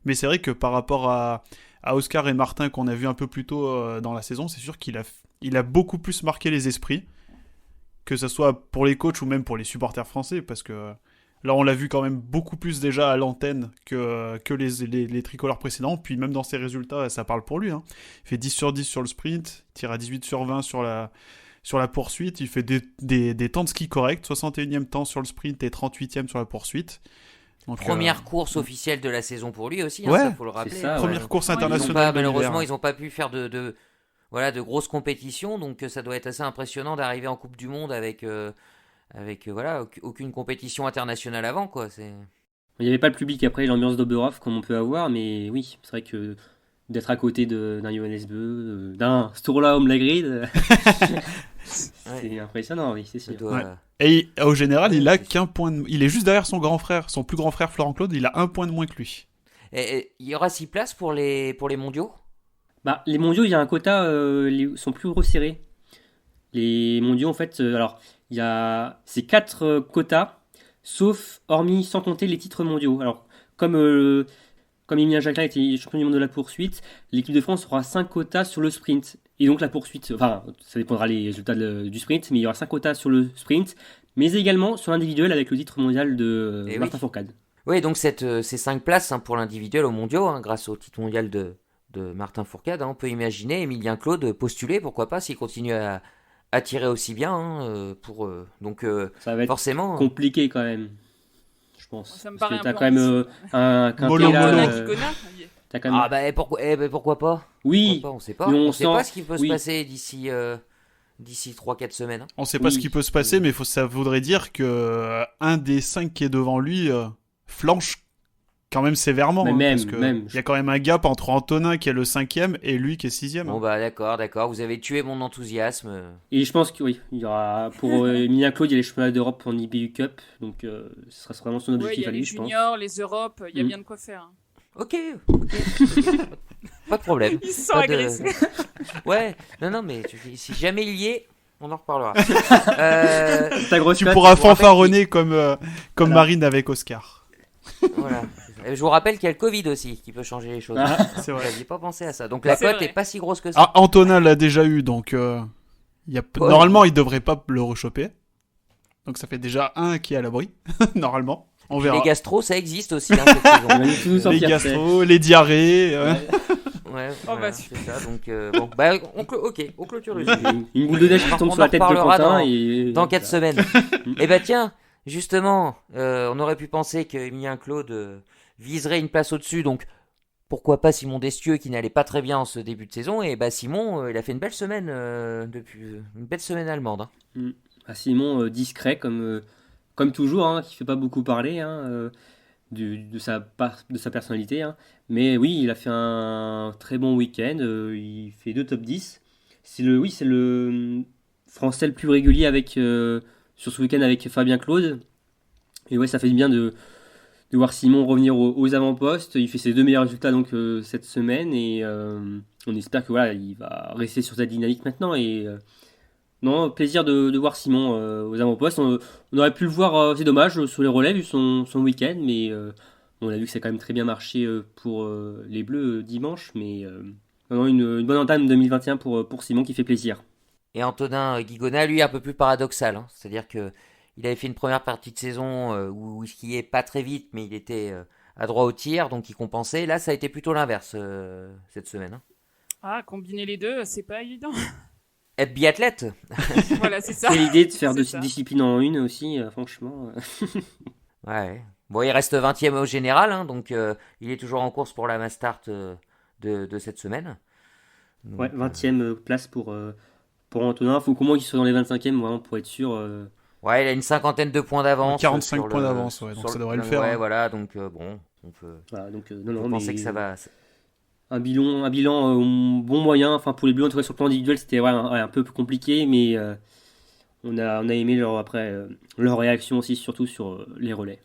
Mais c'est vrai que par rapport à Oscar et Martin qu'on a vu un peu plus tôt dans la saison, c'est sûr qu'il a beaucoup plus marqué les esprits. Que ce soit pour les coachs ou même pour les supporters français. Parce que là, on l'a vu quand même beaucoup plus déjà à l'antenne que les tricolores précédents. Puis même dans ses résultats, ça parle pour lui. Il fait 10 sur 10 sur le sprint, il tire à 18 sur 20 sur la poursuite. Il fait des temps de ski corrects, 61e temps sur le sprint et 38e sur la poursuite. Donc, première course officielle de la saison pour lui aussi, ouais, ça faut le rappeler. ça, première course internationale. Malheureusement, ils n'ont pas pu faire de grosses compétitions, donc ça doit être assez impressionnant d'arriver en Coupe du Monde avec aucune compétition internationale avant, quoi. Il n'y avait pas le public après l'ambiance d'Oberhof comme on peut avoir, mais oui, c'est vrai que d'être à côté d'un Johannes Beu, d'un Sturla Omlagrid, c'est impressionnant, oui, c'est sûr. Ouais. Et au général, il a qu'un point il est juste derrière son grand frère, son plus grand frère Florent Claude, il a 1 point de moins que lui. Et il y aura 6 places pour les mondiaux? Bah, les mondiaux, il y a un quota, sont plus resserrés. Les mondiaux, en fait, c'est 4 quotas, hormis sans compter les titres mondiaux. Alors, comme Emilien Jacquelin était champion du monde de la poursuite, l'équipe de France aura 5 quotas sur le sprint. Et donc la poursuite, enfin, ça dépendra des résultats du sprint, mais il y aura 5 quotas sur le sprint, mais également sur l'individuel avec le titre mondial de Martin Fourcade. Oui, donc ces 5 places pour l'individuel aux mondiaux, grâce au titre mondial de Martin Fourcade, on peut imaginer Emilien Claude postuler, pourquoi pas, s'il continue à tirer aussi bien. Donc ça va être forcément compliqué quand même, je pense. Ça me parce paraît que t'as un quand même un Mollo, t'as quand même... pourquoi pas? Oui, pourquoi pas, on sait pas. mais On sait pas ce qui peut se passer d'ici 3-4 semaines. On sait pas ce qui peut se passer, mais ça voudrait dire que un des 5 qui est devant lui flanche quand même sévèrement. Parce que il y a quand même un gap entre Antonin qui est le 5e et lui qui est 6e. Bon bah d'accord, vous avez tué mon enthousiasme. Et je pense que oui, il y aura pour Emilien Claude, il y a les championnats d'Europe en IBU Cup, donc ce sera vraiment son objectif à lui, je pense. Les juniors, les Europes, il y a bien de quoi faire. Ok. Pas de problème. Ils sont agressés. Ouais, non, mais si jamais il y est, on en reparlera. Tu pourras fanfaronner comme voilà. Marine avec Oscar. Voilà. Je vous rappelle qu'il y a le Covid aussi qui peut changer les choses. C'est vrai. J'avais pas pensé à ça. Donc la cote est pas si grosse que ça. Ah, Antonin l'a déjà eu, donc normalement il devrait pas le rechoper. Donc ça fait déjà un qui est à l'abri, normalement. On verra. Les gastros, ça existe aussi cette saison. Les gastros, les diarrhées. Ouais, c'est ça. Donc on clôture le sujet. Une boule de neige qui tombe sur la tête de Quentin dans 4 semaines. Et bah tiens, Justement, on aurait pu penser que Emilien Claude viserait une place au-dessus, donc pourquoi pas Simon Destieux qui n'allait pas très bien en ce début de saison. Et bah Simon, il a fait une belle semaine depuis une belle semaine allemande, hein. Mm. Simon, discret comme toujours, hein, qui fait pas beaucoup parler, hein, de sa personnalité, hein. Mais oui, il a fait un très bon week-end. Il fait 2 top 10. C'est le français le plus régulier sur ce week-end avec Fabien Claude. Et ouais, ça fait du bien de voir Simon revenir aux avant-postes. Il fait ses 2 meilleurs résultats donc cette semaine et on espère que voilà, il va rester sur cette dynamique maintenant. Et non, plaisir de voir Simon aux avant-postes. On aurait pu le voir, c'est dommage, sur les relais vu son week-end, mais on a vu que ça a quand même très bien marché pour les Bleus dimanche. Mais non, une bonne entame 2021 pour Simon qui fait plaisir. Et Antonin Guigona, lui, un peu plus paradoxal, hein. C'est-à-dire que il avait fait une première partie de saison où il skiait pas très vite, mais il était à droit au tir, donc il compensait. Là, ça a été plutôt l'inverse cette semaine, hein. Ah, combiner les deux, c'est pas évident. Être biathlète. Voilà, c'est ça. C'est l'idée de faire C'est deux ça. disciplines en une aussi, franchement. Ouais. Bon, il reste 20e au général, hein, donc il est toujours en course pour la Mastart de cette semaine. Donc, Ouais, 20e place pour Antonin. Faut qu'au moins qu'il soit dans les 25e vraiment pour être sûr. ouais, il a une cinquantaine de points d'avance. 45 sur points le- d'avance, ouais, donc sur ça le- devrait le faire, Ouais, hein. voilà, donc bon, on peut, Voilà, donc on non, peut penser mais que ça va. un bilan bon moyen. Enfin, pour les Bleus, en tout cas sur le plan individuel, c'était un peu plus compliqué, mais on a aimé leur réaction aussi, surtout sur les relais.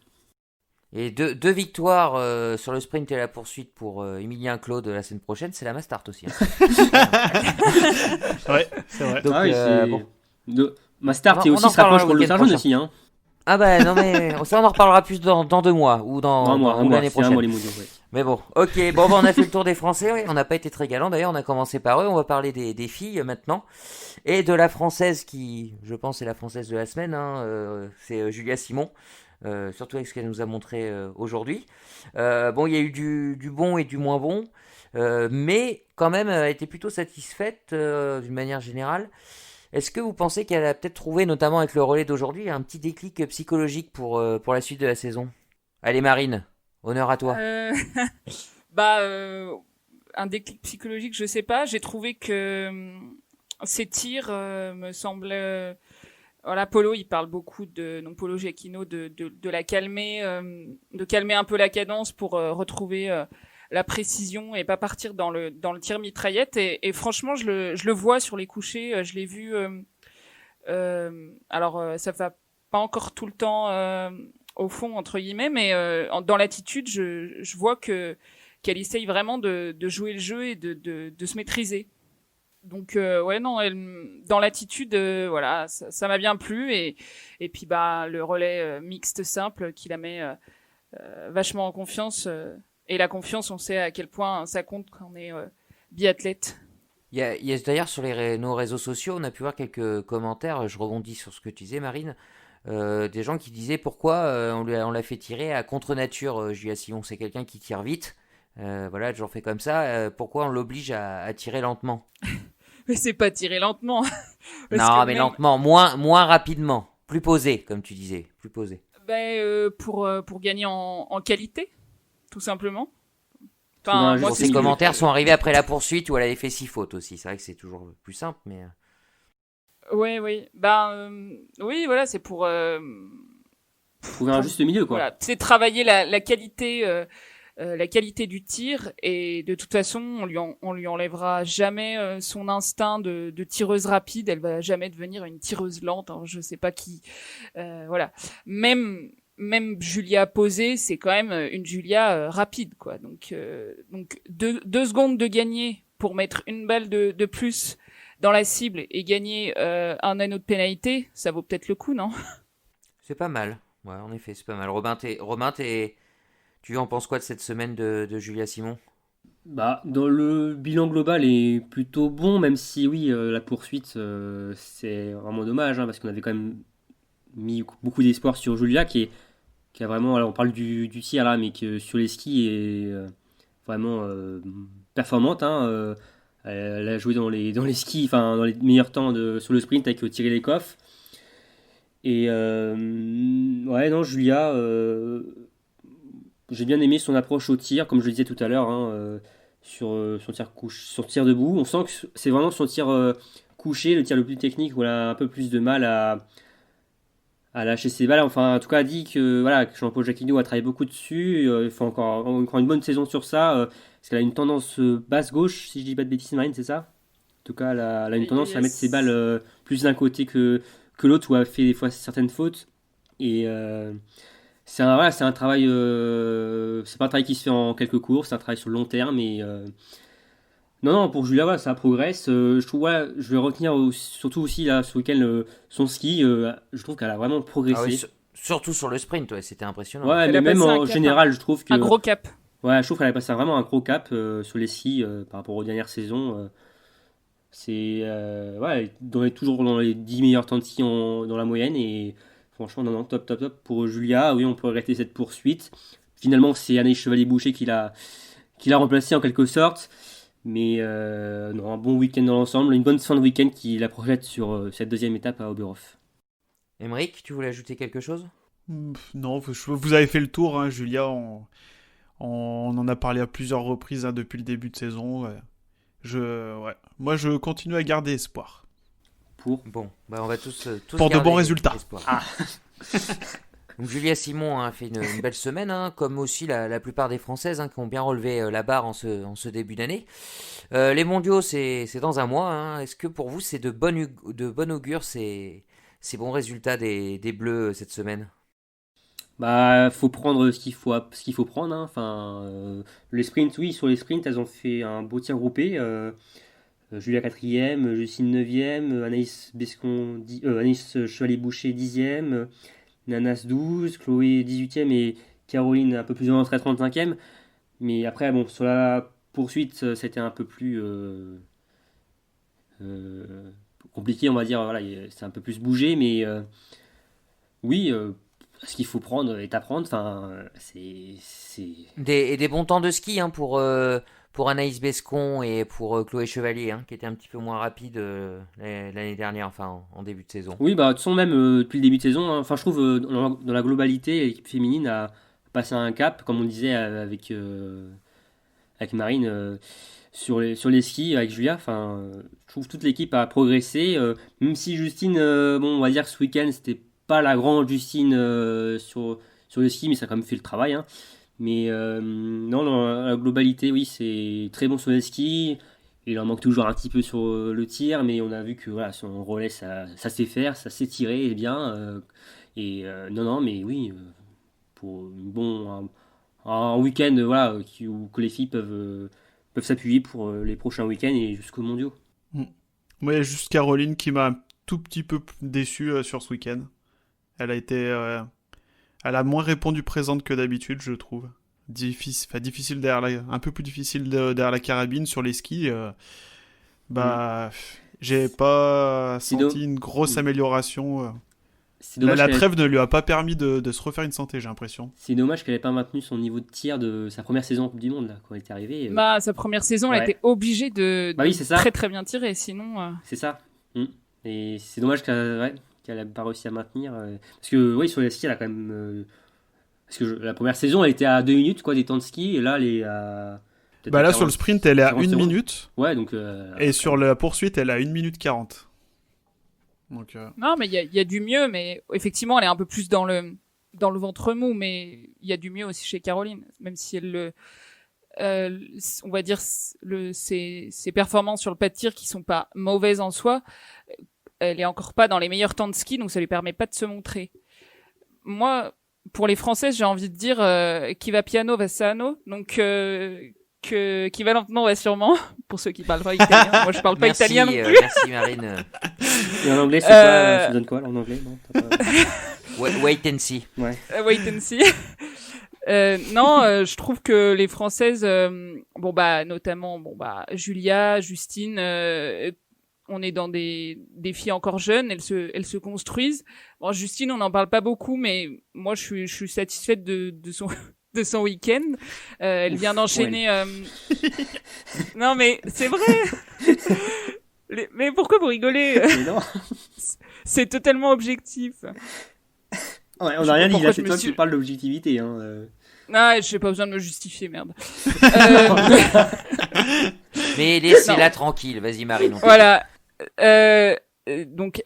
Et deux victoires sur le sprint et la poursuite pour Emilien Claude la semaine prochaine, c'est la Mastart aussi, hein. Ouais, c'est vrai. Donc, Ah oui, bon. Mastart, On et en aussi se reparlera rapproche pour le le week-end Sargent prochain. aussi, hein. Ah bah non mais ça on en reparlera plus dans 2 mois ou Un mois, ou l'année c'est un prochaine. mois les mondiaux, ouais. Mais bon, ok, bon bah, on a fait le tour des Français, ouais. On n'a pas été très galant d'ailleurs, on a commencé par eux, on va parler des filles maintenant. Et de la Française qui, je pense, est la Française de la semaine, hein, c'est Julia Simon, surtout avec ce qu'elle nous a montré aujourd'hui. Bon, il y a eu du bon et du moins bon, mais quand même, elle a été plutôt satisfaite d'une manière générale. Est-ce que vous pensez qu'elle a peut-être trouvé, notamment avec le relais d'aujourd'hui, un petit déclic psychologique pour la suite de la saison? Allez Marine, honneur à toi. Bah, un déclic psychologique, je sais pas. J'ai trouvé que ces tirs me semblaient. Voilà, Polo, il parle beaucoup donc Polo Giacchino, de la calmer, de calmer un peu la cadence pour retrouver la précision et pas partir dans le tir mitraillette. Et franchement, je le vois sur les couchers, je l'ai vu. Alors, ça va pas encore tout le temps au fond entre guillemets, mais dans l'attitude, je vois qu'elle essaye vraiment de jouer le jeu et de se maîtriser. Donc ouais, non, dans l'attitude, voilà, ça m'a bien plu. Et puis bah le relais mixte simple qui la met vachement en confiance. Et la confiance, on sait à quel point ça compte quand on est biathlète. Il y a d'ailleurs sur nos réseaux sociaux, on a pu voir quelques commentaires, je rebondis sur ce que tu disais Marine, des gens qui disaient pourquoi on l'a fait tirer à contre-nature, Julia Simon, c'est quelqu'un qui tire vite, voilà, toujours fait comme ça, pourquoi on l'oblige à tirer lentement? Mais c'est pas tirer lentement. Non, mais lentement, moins rapidement, plus posé, comme tu disais, plus posé. Pour gagner en qualité, tout simplement. Moi, Bon, c'est ces ce que je commentaires fais. sont arrivés après la poursuite où elle avait fait 6 fautes aussi, c'est vrai que c'est toujours plus simple, mais... Oui. Oui, voilà, c'est pour Trouver un juste milieu, quoi. voilà, c'est travailler la qualité du tir, et de toute façon on lui enlèvera jamais son instinct de tireuse rapide. Elle va jamais devenir une tireuse lente, hein, je sais pas qui, voilà, même Julia posée, c'est quand même une Julia rapide, quoi. Donc 2 secondes de gagner pour mettre une balle de plus dans la cible et gagner un anneau de pénalité, ça vaut peut-être le coup, non? C'est pas mal, ouais, en effet, c'est pas mal. Robin, tu en penses quoi de cette semaine de Julia Simon? Bah, dans le bilan global est plutôt bon, même si oui, la poursuite, c'est vraiment dommage, hein, parce qu'on avait quand même mis beaucoup d'espoir sur Julia, qui a vraiment, alors on parle du tir là, mais que sur les skis est vraiment performante, hein. Elle a joué dans les skis, enfin dans les meilleurs temps sur le sprint avec Thierry Lecoff. Et ouais, non, Julia, j'ai bien aimé son approche au tir, comme je le disais tout à l'heure, hein, sur son tir sur tir debout. On sent que c'est vraiment son tir couché, le tir le plus technique, où elle a un peu plus de mal à lâcher ses balles. Enfin, en tout cas, a dit que, voilà, que Jean-Paul Jacquinot a travaillé beaucoup dessus. Il faut encore une bonne saison sur ça, parce qu'elle a une tendance basse-gauche, si je dis pas de bêtises, Marine, c'est ça? En tout cas, elle a une tendance à mettre ses balles plus d'un côté que l'autre, où elle fait des fois certaines fautes. Et voilà, c'est un travail, c'est pas un travail qui se fait en quelques courses, c'est un travail sur le long terme. Et non, non, pour Julia, voilà, ça progresse. Je trouve, ouais, je vais retenir surtout aussi là, ce week-end son ski. Je trouve qu'elle a vraiment Ah oui, progressé. surtout sur le sprint, ouais, c'était impressionnant. Ouais, Elle mais a même passé un en cap, général, je trouve que. Un gros cap. Ouais, je trouve qu'elle a passé vraiment un gros cap sur les skis par rapport aux dernières saisons. Ouais, on est toujours dans les 10 meilleurs temps de ski dans la moyenne. Et franchement, non, non, top, top, top. Pour Julia, oui, on peut regretter cette poursuite. Finalement, c'est Anaïs Chevalier-Boucher qui l'a remplacé en quelque sorte. Mais non, un bon week-end dans l'ensemble, une bonne fin de week-end qui la projette sur cette deuxième étape à Oberhof. Émeric, tu voulais ajouter quelque chose? Non, vous avez fait le tour, hein, Julia. On en a parlé à plusieurs reprises hein, depuis le début de saison. Ouais. Ouais. Moi, je continue à garder espoir. Bon, bah on va tous Pour de garder bons résultats. espoir. Ah. Donc Julia Simon a fait une belle semaine, hein, comme aussi la plupart des Françaises hein, qui ont bien relevé la barre en ce début d'année. Les mondiaux, c'est dans un mois. Hein. Est-ce que pour vous, c'est de bon augure ces bons résultats des Bleus cette semaine? Bah, faut prendre ce qu'il faut prendre. Hein. Enfin, les sprints, oui, sur les sprints, elles ont fait un beau tir groupé. Julia 4e, Justine 9e, Anaïs Chevalier-Boucher 10e, Nanas 12, Chloé 18e et Caroline un peu plus en 35e. Mais après, bon, sur la poursuite, c'était un peu plus compliqué, on va dire. Voilà, c'est un peu plus bougé, mais oui, ce qu'il faut prendre est à prendre. Enfin, c'est... Des bons temps de ski hein, pour Anaïs Bescon et pour Chloé Chevalier, hein, qui était un petit peu moins rapide l'année dernière, enfin en début de saison. Oui, bah, de toute façon, même depuis le début de saison, hein, enfin, je trouve dans la globalité, l'équipe féminine a passé un cap, comme on disait avec Marine, sur les skis, avec Julia. Enfin, je trouve que toute l'équipe a progressé, même si Justine, bon, on va dire que ce week-end, c'était pas la grande Justine sur le ski, mais ça a quand même fait le travail. Hein. Mais non, dans la globalité, oui, c'est très bon sur les skis. Il en manque toujours un petit peu sur le tir, mais on a vu que voilà, son relais, ça sait faire, ça sait tirer bien. Non, non, mais oui, pour un week-end voilà, que les filles peuvent s'appuyer pour les prochains week-ends et jusqu'aux mondiaux. Moi, il y a juste Caroline qui m'a un tout petit peu déçu sur ce week-end. Elle a moins répondu présente que d'habitude, je trouve. Difficile un peu plus difficile derrière la carabine sur les skis. J'ai pas senti une grosse amélioration. La trêve ne lui a pas permis de se refaire une santé, j'ai l'impression. C'est dommage qu'elle n'ait pas maintenu son niveau de tir de sa première saison en Coupe du Monde là, quand elle était arrivée. Bah, sa première saison, elle était obligée de oui, c'est ça. très très bien tirer, sinon... C'est ça. Et c'est dommage qu'elle n'a pas réussi à maintenir. Parce que oui, sur les skis, elle a quand même... parce que la première saison, elle était à 2 minutes quoi, des temps de ski, et là, elle est à... Bah là, 40, sur le sprint, elle est à 1 minute. Ouais, donc... et sur la poursuite, elle est à 1 minute 40. Donc, non, mais il y a du mieux, mais effectivement, elle est un peu plus dans le ventre mou, mais il y a du mieux aussi chez Caroline, même si elle on va dire ses performances sur le pas de tir qui sont pas mauvaises en soi, elle est encore pas dans les meilleurs temps de ski, donc ça lui permet pas de se montrer. Moi, pour les Françaises, j'ai envie de dire qui va piano va sano, donc qui va lentement va sûrement, pour ceux qui parlent pas italien. Moi, je parle pas italien non plus. Merci Marine. Et en anglais, c'est quoi? Ça donne quoi en anglais? Non, wait and see. Ouais. Wait and see. Non, je trouve que les Françaises, notamment, Julia, Justine, on est dans des filles encore jeunes, elles se construisent. Bon, Justine, on n'en parle pas beaucoup, mais moi, je suis satisfaite de son week-end. Elle vient d'enchaîner... Non, mais c'est vrai. Mais pourquoi vous rigolez? Mais non. C'est totalement objectif. Ouais, on Je n'a sais rien pas dit, pourquoi là, je c'est me toi suis- qui parles d'objectivité. Hein. Ah, j'ai pas besoin de me justifier, merde. Mais laissez-la Non. tranquille. Vas-y, Marine. Voilà. Donc,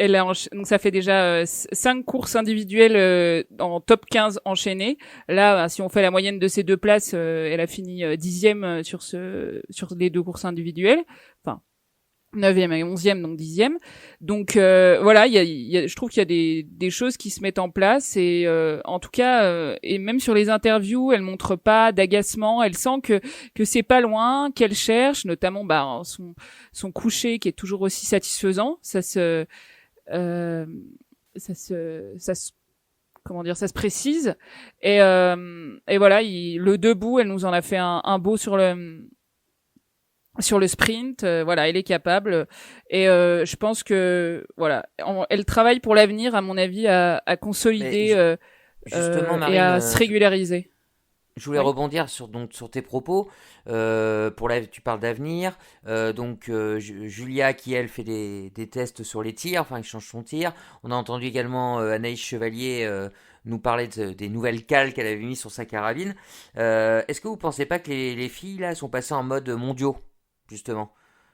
donc ça fait déjà 5 courses individuelles en top 15 enchaînées. Là, si on fait la moyenne de ces deux places, elle a fini 10e sur les 2 courses individuelles. Enfin, 9e et 11e, donc 10e. Donc voilà, je trouve qu'il y a des choses qui se mettent en place et en tout cas, et même sur les interviews, elle montre pas d'agacement. Elle sent que c'est pas loin, qu'elle cherche, notamment son coucher qui est toujours aussi satisfaisant. Comment dire, ça se précise. Et voilà, le debout, elle nous en a fait un beau sur le sprint. Voilà, elle est capable. Et je pense que voilà, elle travaille pour l'avenir, à mon avis, à consolider Justement, et Marine, à se régulariser. je voulais Oui. rebondir sur tes propos. Tu parles d'avenir. Julia qui elle fait des tests sur les tirs, enfin qui change son tir. On a entendu également Anaïs Chevalier nous parler des nouvelles cales qu'elle avait mises sur sa carabine. Est-ce que vous pensez pas que les filles là sont passées en mode mondiaux justement?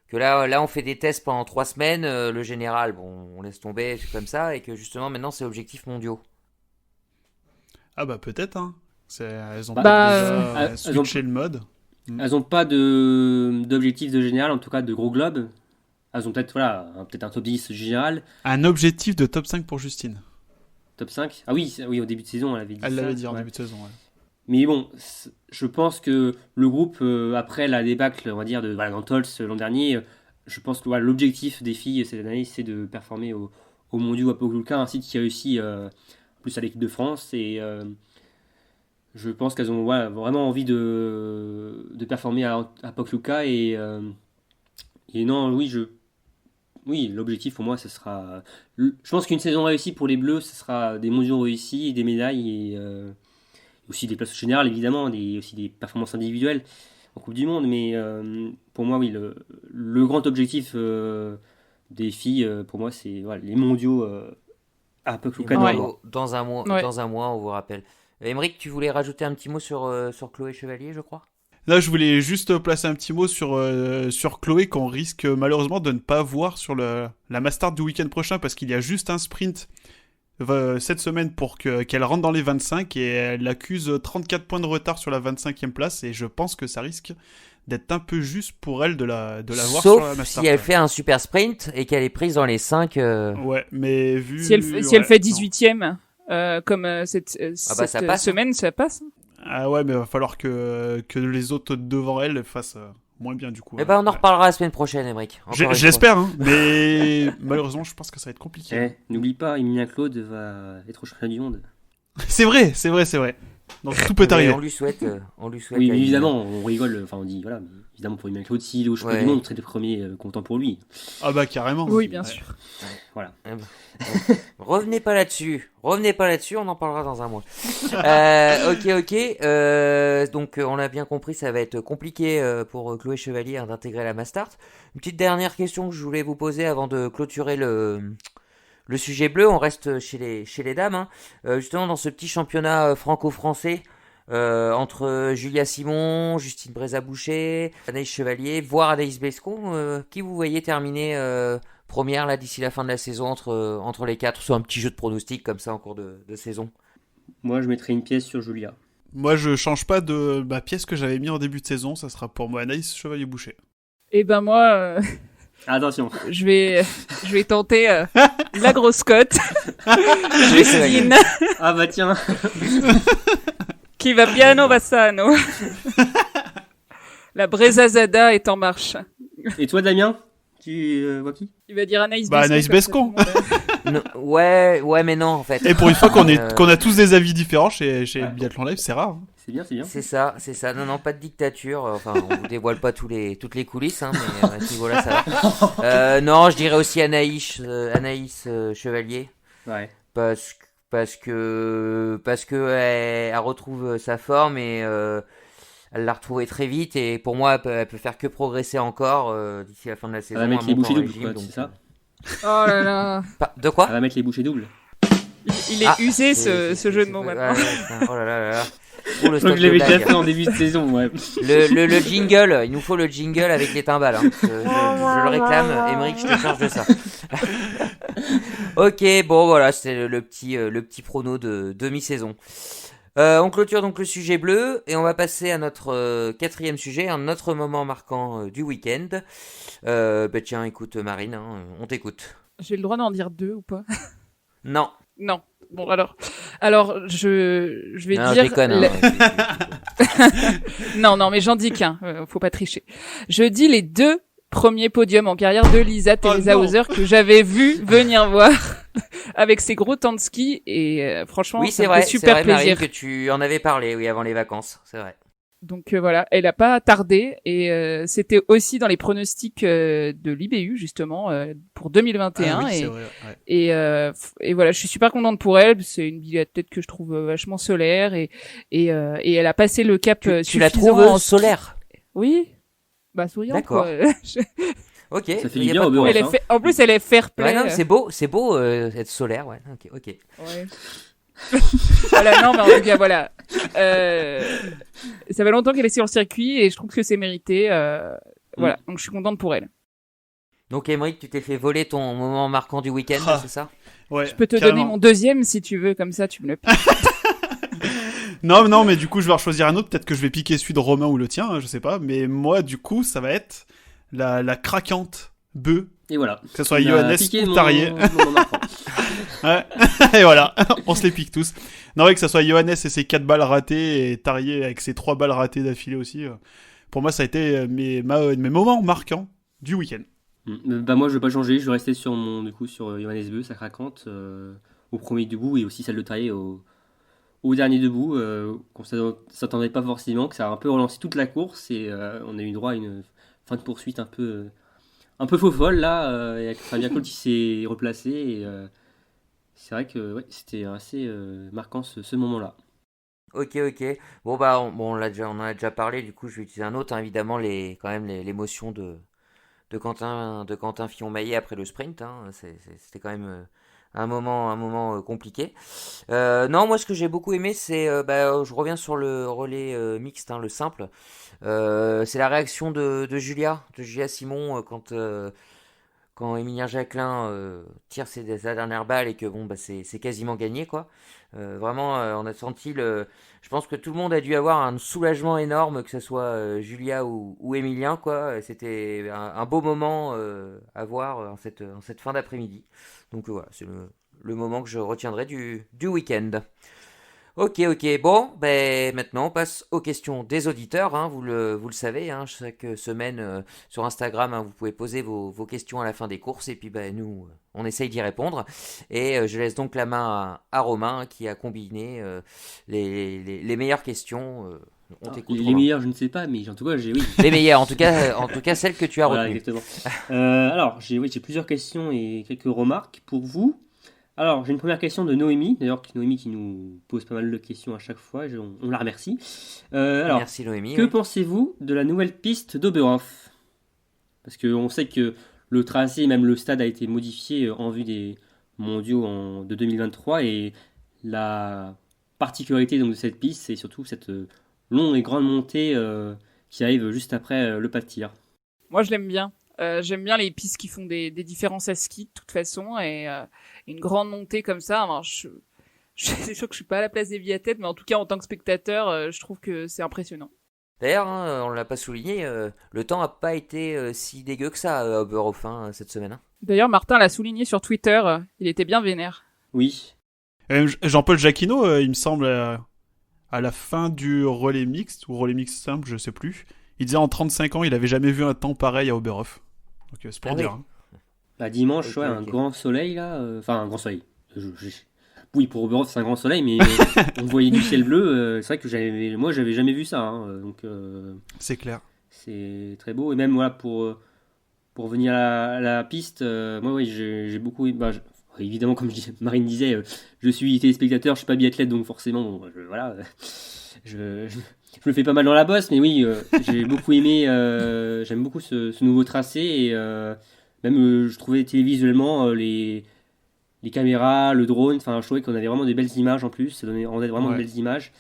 Que là on fait des tests pendant 3 semaines, le général, bon, on laisse tomber, c'est comme ça, et que justement maintenant c'est objectifs mondiaux. Ah bah peut-être, hein. Elles ont Bah, déjà elles switché le mode. Elles n'ont pas d'objectif de général, en tout cas de gros globes. Elles ont peut-être peut-être un top 10 général, Un objectif de top 5 pour Justine. top 5. Ah oui, oui, au début de saison, elle avait dit Elle ça. l'avait dit en Ouais. début de saison, ouais. Mais bon, je pense que le groupe, après la débâcle, on va dire, de Tols l'an dernier, je pense que l'objectif des filles cette année, c'est de performer au mondiaux à Pokljuka, un site qui réussit plus à l'équipe de France. Et je pense qu'elles ont vraiment envie de performer à Pokljuka. Et non, oui, l'objectif pour moi, ce sera. Je pense qu'une saison réussie pour les Bleus, ce sera des mondiaux réussis, des médailles et aussi des places générales, évidemment, aussi des performances individuelles en Coupe du Monde. Mais pour moi, oui, le grand objectif des filles, pour moi, c'est les mondiaux à Pokljuka. Ouais. Dans un mois, Ouais. on vous rappelle. Émeric, tu voulais rajouter un petit mot sur Chloé Chevalier, je crois? Là, je voulais juste placer un petit mot sur Chloé qu'on risque malheureusement de ne pas voir sur la Mastart du week-end prochain parce qu'il y a juste un sprint cette semaine pour qu'elle rentre dans les 25 et elle accuse 34 points de retard sur la 25e place et je pense que ça risque d'être un peu juste pour elle de la voir sur la Sauf Mastart. si elle fait un super sprint et qu'elle est prise dans les 5. Ouais, mais vu... Si elle fait 18e, comme cette bah, ça passe, semaine, ça passe. Ah ouais, mais il va falloir que les autres devant elle fassent moins bien du coup. Eh ben, on en Ouais. reparlera la semaine prochaine, Émeric. Encore une fois. J'espère, hein, mais malheureusement, je pense que ça va être compliqué. N'oublie pas, Emilien Claude va être au championnat du monde. C'est vrai. Donc tout peut Mais arriver. on lui souhaite. Oui, à mais Emilien. évidemment, on rigole, enfin on dit, voilà, mais évidemment pour Emilien Claude, s'il est au championnat Ouais. du monde, on serait les premiers contents pour lui. Ah bah carrément. Oui, bien Ouais. sûr. Voilà. Revenez pas là-dessus, on en parlera dans un mois. Ok. Donc on l'a bien compris, ça va être compliqué pour Chloé Chevalier d'intégrer la Mastart. Une petite dernière question que je voulais vous poser avant de clôturer le sujet bleu. On reste chez les dames, hein. Justement dans ce petit championnat franco-français. Entre Julia Simon, Justine Brézaboucher, Anaïs Chevalier, voire Anaïs Bescon, qui vous voyez terminer première là d'ici la fin de la saison entre les 4 sur un petit jeu de pronostic comme ça en cours de saison? Moi, je mettrais une pièce sur Julia. Moi, je change pas de ma pièce que j'avais mis en début de saison. Ça sera pour moi Anaïs Chevalier-Boucher. Et ben moi, Attention. je vais tenter la grosse cote, Justine, Ah bah tiens. qui va piano bassano. La Brezazada est en marche. Et toi, Damien, tu vois qui? Il va dire Anaïs Bah, Bescon. Anaïs comme ça, Bescon. tout le monde, Non, ouais, mais non en fait. Et pour une fois qu'on Euh, qu'on a tous des avis différents chez Ouais. Biathlon Live, c'est rare. Hein. C'est bien, c'est bien. C'est ça. Non, pas de dictature. Enfin, on vous dévoile pas toutes les coulisses, hein, mais à ce niveau-là, ça va. Non, je dirais aussi Anaïs Chevalier. Ouais. Parce que elle retrouve sa forme et elle l'a retrouvée très vite et pour moi elle peut faire que progresser encore d'ici la fin de la saison. va mettre à les monter bouchées en doubles, régime, quoi, donc, c'est ça Oh là là. De quoi? Elle va mettre les bouchées doubles. Il est usé ce jeu de mots ouais, maintenant. ouais, oh là là là là. Oh, le Je crois stock que je de l'avais déjà blagues. fait en début de saison, ouais. Le jingle, il nous faut le jingle avec les timbales. Hein. Je le réclame, Émeric, je te charge de ça. Ok, bon voilà, c'était le petit prono de demi-saison. On clôture donc le sujet bleu et on va passer à notre quatrième sujet, un autre moment marquant du week-end. Tiens, écoute Marine, hein, on t'écoute. J'ai le droit d'en dire 2 ou pas? Non, Non. Bon, alors je vais non, dire... je déconne. Non, mais j'en dis qu'un. Faut pas tricher. Je dis les 2 premiers podiums en carrière de Lisa Teresa non. Hauser que j'avais vu venir voir avec ses gros temps de ski et franchement, Oui, ça c'est me fait vrai, super c'est vrai, Marine, plaisir. que tu en avais parlé, oui, avant les vacances, c'est vrai. Donc voilà, elle a pas tardé et c'était aussi dans les pronostics de l'IBU justement pour 2021 Ah oui, c'est et vrai, ouais. et voilà, je suis super contente pour elle. C'est une biathlète que je trouve vachement solaire et elle a passé le cap Tu la suffisant trouves en ski. solaire? Oui, bah souriante D'accord. quoi. Ok. Ça fait y du a bien pas au de beurre. problème. En plus elle est fair play. Ouais, non, c'est beau être solaire, ouais. Ok. Ouais. Voilà, non, mais en tout cas, voilà. Ça fait longtemps qu'elle est sur le circuit et je trouve que c'est mérité. Voilà, donc je suis contente pour elle. Donc, Émeric, tu t'es fait voler ton moment marquant du week-end, Ah. c'est ça? Ouais, Je peux te carrément. donner mon deuxième si tu veux, comme ça tu me le piques. Non, mais du coup, je vais en choisir un autre. Peut-être que je vais piquer celui de Romain ou le tien, hein, je sais pas. Mais moi, du coup, ça va être la craquante bœuf, Et voilà. que ce soit Il a Johannes piqué ou mon- Tarier. mon marquant. Ouais. Et voilà, on se les pique tous. Non, ouais, que ce soit Johannes et ses 4 balles ratées et Tarier avec ses 3 balles ratées d'affilée aussi. Pour moi, ça a été mes moments marquants du week-end. Bah moi je vais pas changer, je vais rester sur sur Johannes Beu, sa craquante au premier debout et aussi celle de Tarier au dernier debout, qu'on s'attendait pas forcément, que ça a un peu relancé toute la course et on a eu droit à une fin de poursuite un peu faux folle là, et avec Fabien Colt qui s'est replacé et c'est vrai que ouais, c'était assez marquant ce moment-là. Ok. Bon, bah, on en a déjà parlé, du coup, je vais utiliser un autre, hein, évidemment, l'émotion de Quentin Fillon-Maillet après le sprint, hein. C'était quand même un moment compliqué. Non, moi, ce que j'ai beaucoup aimé, c'est, je reviens sur le relais mixte, hein, le simple. C'est la réaction de Julia Simon, quand Émilien Jacquelin tire sa dernière balle et que bon, bah, c'est quasiment gagné, quoi. Vraiment, on a senti je pense que tout le monde a dû avoir un soulagement énorme, que ce soit Julia ou Émilien, quoi. C'était un beau moment à voir en cette fin d'après-midi. Donc voilà, c'est le moment que je retiendrai du week-end. Ok. Bon, ben maintenant on passe aux questions des auditeurs, hein, vous le savez, hein, chaque semaine sur Instagram, hein, vous pouvez poser vos questions à la fin des courses et puis ben, nous, on essaye d'y répondre. Et je laisse donc la main à Romain, hein, qui a combiné les meilleures questions. On Alors, t'écoute, les Romain. meilleures je ne sais pas, mais en tout cas oui. Les meilleures, en tout cas celles que tu as Voilà, retenues. exactement. Alors j'ai plusieurs questions et quelques remarques pour vous. Alors, j'ai une première question de Noémie, d'ailleurs Noémie qui nous pose pas mal de questions à chaque fois, on la remercie. Alors, Merci Noémie. que Ouais. pensez-vous de la nouvelle piste d'Oberhof? Parce qu'on sait que le tracé, même le stade a été modifié en vue des mondiaux de 2023 et la particularité donc, de cette piste, c'est surtout cette longue et grande montée qui arrive juste après le pas de tir. Moi je l'aime bien. J'aime bien les pistes qui font des différences à ski de toute façon et une grande montée comme ça. Alors, c'est sûr que je suis pas à la place des biathlètes, mais en tout cas en tant que spectateur, je trouve que c'est impressionnant. D'ailleurs, hein, on l'a pas souligné, le temps a pas été si dégueu que ça à Oberhof, hein, cette semaine. Hein. D'ailleurs, Martin l'a souligné sur Twitter, il était bien vénère. Oui. Jean-Paul Jacquinot, il me semble, à la fin du relais mixte, ou relais mixte simple, je sais plus, il disait en 35 ans, il avait jamais vu un temps pareil à Oberhof. Donc c'est pour Ah dire. oui. Hein. Bah, dimanche, Ok, ouais, un ok. grand soleil là. Enfin, un grand soleil. Oui, pour Oberhof, c'est un grand soleil, mais on voyait du ciel bleu. C'est vrai que j'avais jamais vu ça. Hein, donc, C'est clair. c'est très beau. Et même voilà, pour venir à la piste, moi, oui, j'ai beaucoup. Évidemment, comme Marine disait, je suis téléspectateur, je suis pas biathlète, donc forcément, bon, voilà. Je me fais pas mal dans la bosse, mais oui, j'ai beaucoup aimé. J'aime beaucoup ce nouveau tracé et Même, je trouvais télévisuellement, les caméras, le drone, enfin, je trouvais qu'on avait vraiment des belles images en plus. Ça rendait vraiment Ouais. de belles images.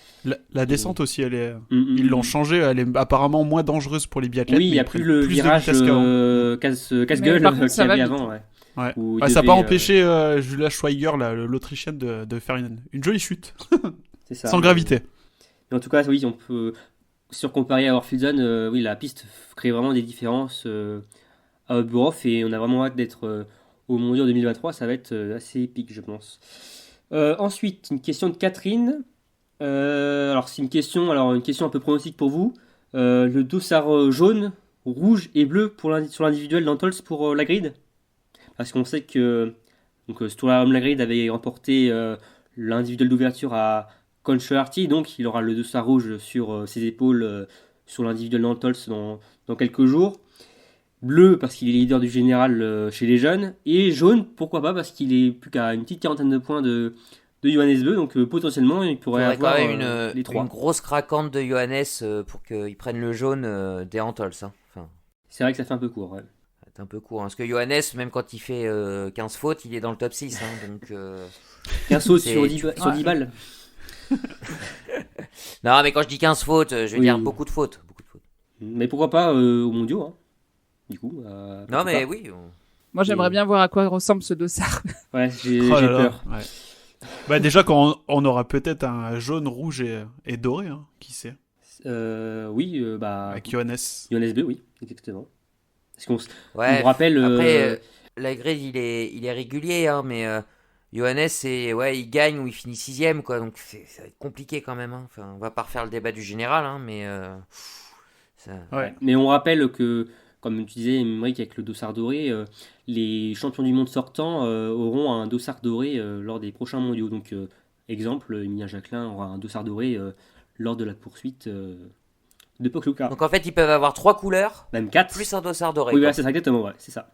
La descente aussi, elle est. Ils Ils l'ont changé, elle est apparemment moins dangereuse pour les biathlètes. Oui, il mais n'y a ils plus prennent le de virage vitesse qu'avant. casse-gueule par contre, qu'il y ça va avait vite. avant. Ouais. Ouais. Où il Ouais, ça n'a pas devait, empêché Julia Schweiger, l'Autrichienne, de faire une jolie chute, c'est ça. sans gravité. Mais en tout cas, oui, on peut surcomparer à Orfilsen. Oui, la piste crée vraiment des différences à Oberhof et on a vraiment hâte d'être au Mondial 2023. Ça va être assez épique, je pense. Ensuite, une question de Catherine. Alors, c'est une question un peu pronostique pour vous. Le dossard jaune, rouge et bleu sur l'individuel d'Antols pour la grid. Parce qu'on sait que Sturla Holmgren avait remporté l'individuel d'ouverture à Conchoarty, donc il aura le dossard rouge sur ses épaules sur l'individuel d'Antols dans quelques jours. Bleu parce qu'il est leader du général chez les jeunes. Et jaune, pourquoi pas, parce qu'il est plus qu'à une petite quarantaine de points de Johannes Beu, donc potentiellement il pourrait Faudrait avoir quand même les trois. une grosse craquante de Johannes pour qu'il prenne le jaune des Antols. Hein. Enfin, C'est vrai que ça fait un peu court. Ouais. c'est un peu court. Hein. Parce que Johannes, même quand il fait 15 fautes, il est dans le top 6. Hein, donc, 15 sautes C'est- sur 10 balles. Non, mais quand je dis 15 fautes, je veux Oui. dire beaucoup de fautes. Beaucoup de fautes. Mais pourquoi pas au mondiaux, hein, du coup. Non, pourquoi mais pas. oui. Moi, j'aimerais Et- bien voir à quoi ressemble ce dossard. Ouais, j'ai Oh là là, peur. ouais. Bah, déjà, quand on aura peut-être un jaune, rouge et doré, hein, qui sait, Oui, avec Johannes. Johannes Beu, oui, exactement. Parce qu'on on Ouais. me rappelle. Après, la grille, il est régulier, hein, mais Johannes, il gagne ou il finit 6ème, quoi. Donc ça va être compliqué quand même. Hein. Enfin, on va pas refaire le débat du général, hein, mais ça... Ouais. Mais on rappelle que, comme tu disais, Emmerich, avec le dossard doré, les champions du monde sortants auront un dossard doré lors des prochains mondiaux. Donc, exemple, Emilien Jacquelin aura un dossard doré lors de la poursuite de Pokljuka. Donc en fait, ils peuvent avoir 3 couleurs, Même 4. plus un dossard doré. Oui, quoi. voilà, c'est ça, exactement, ouais, c'est ça.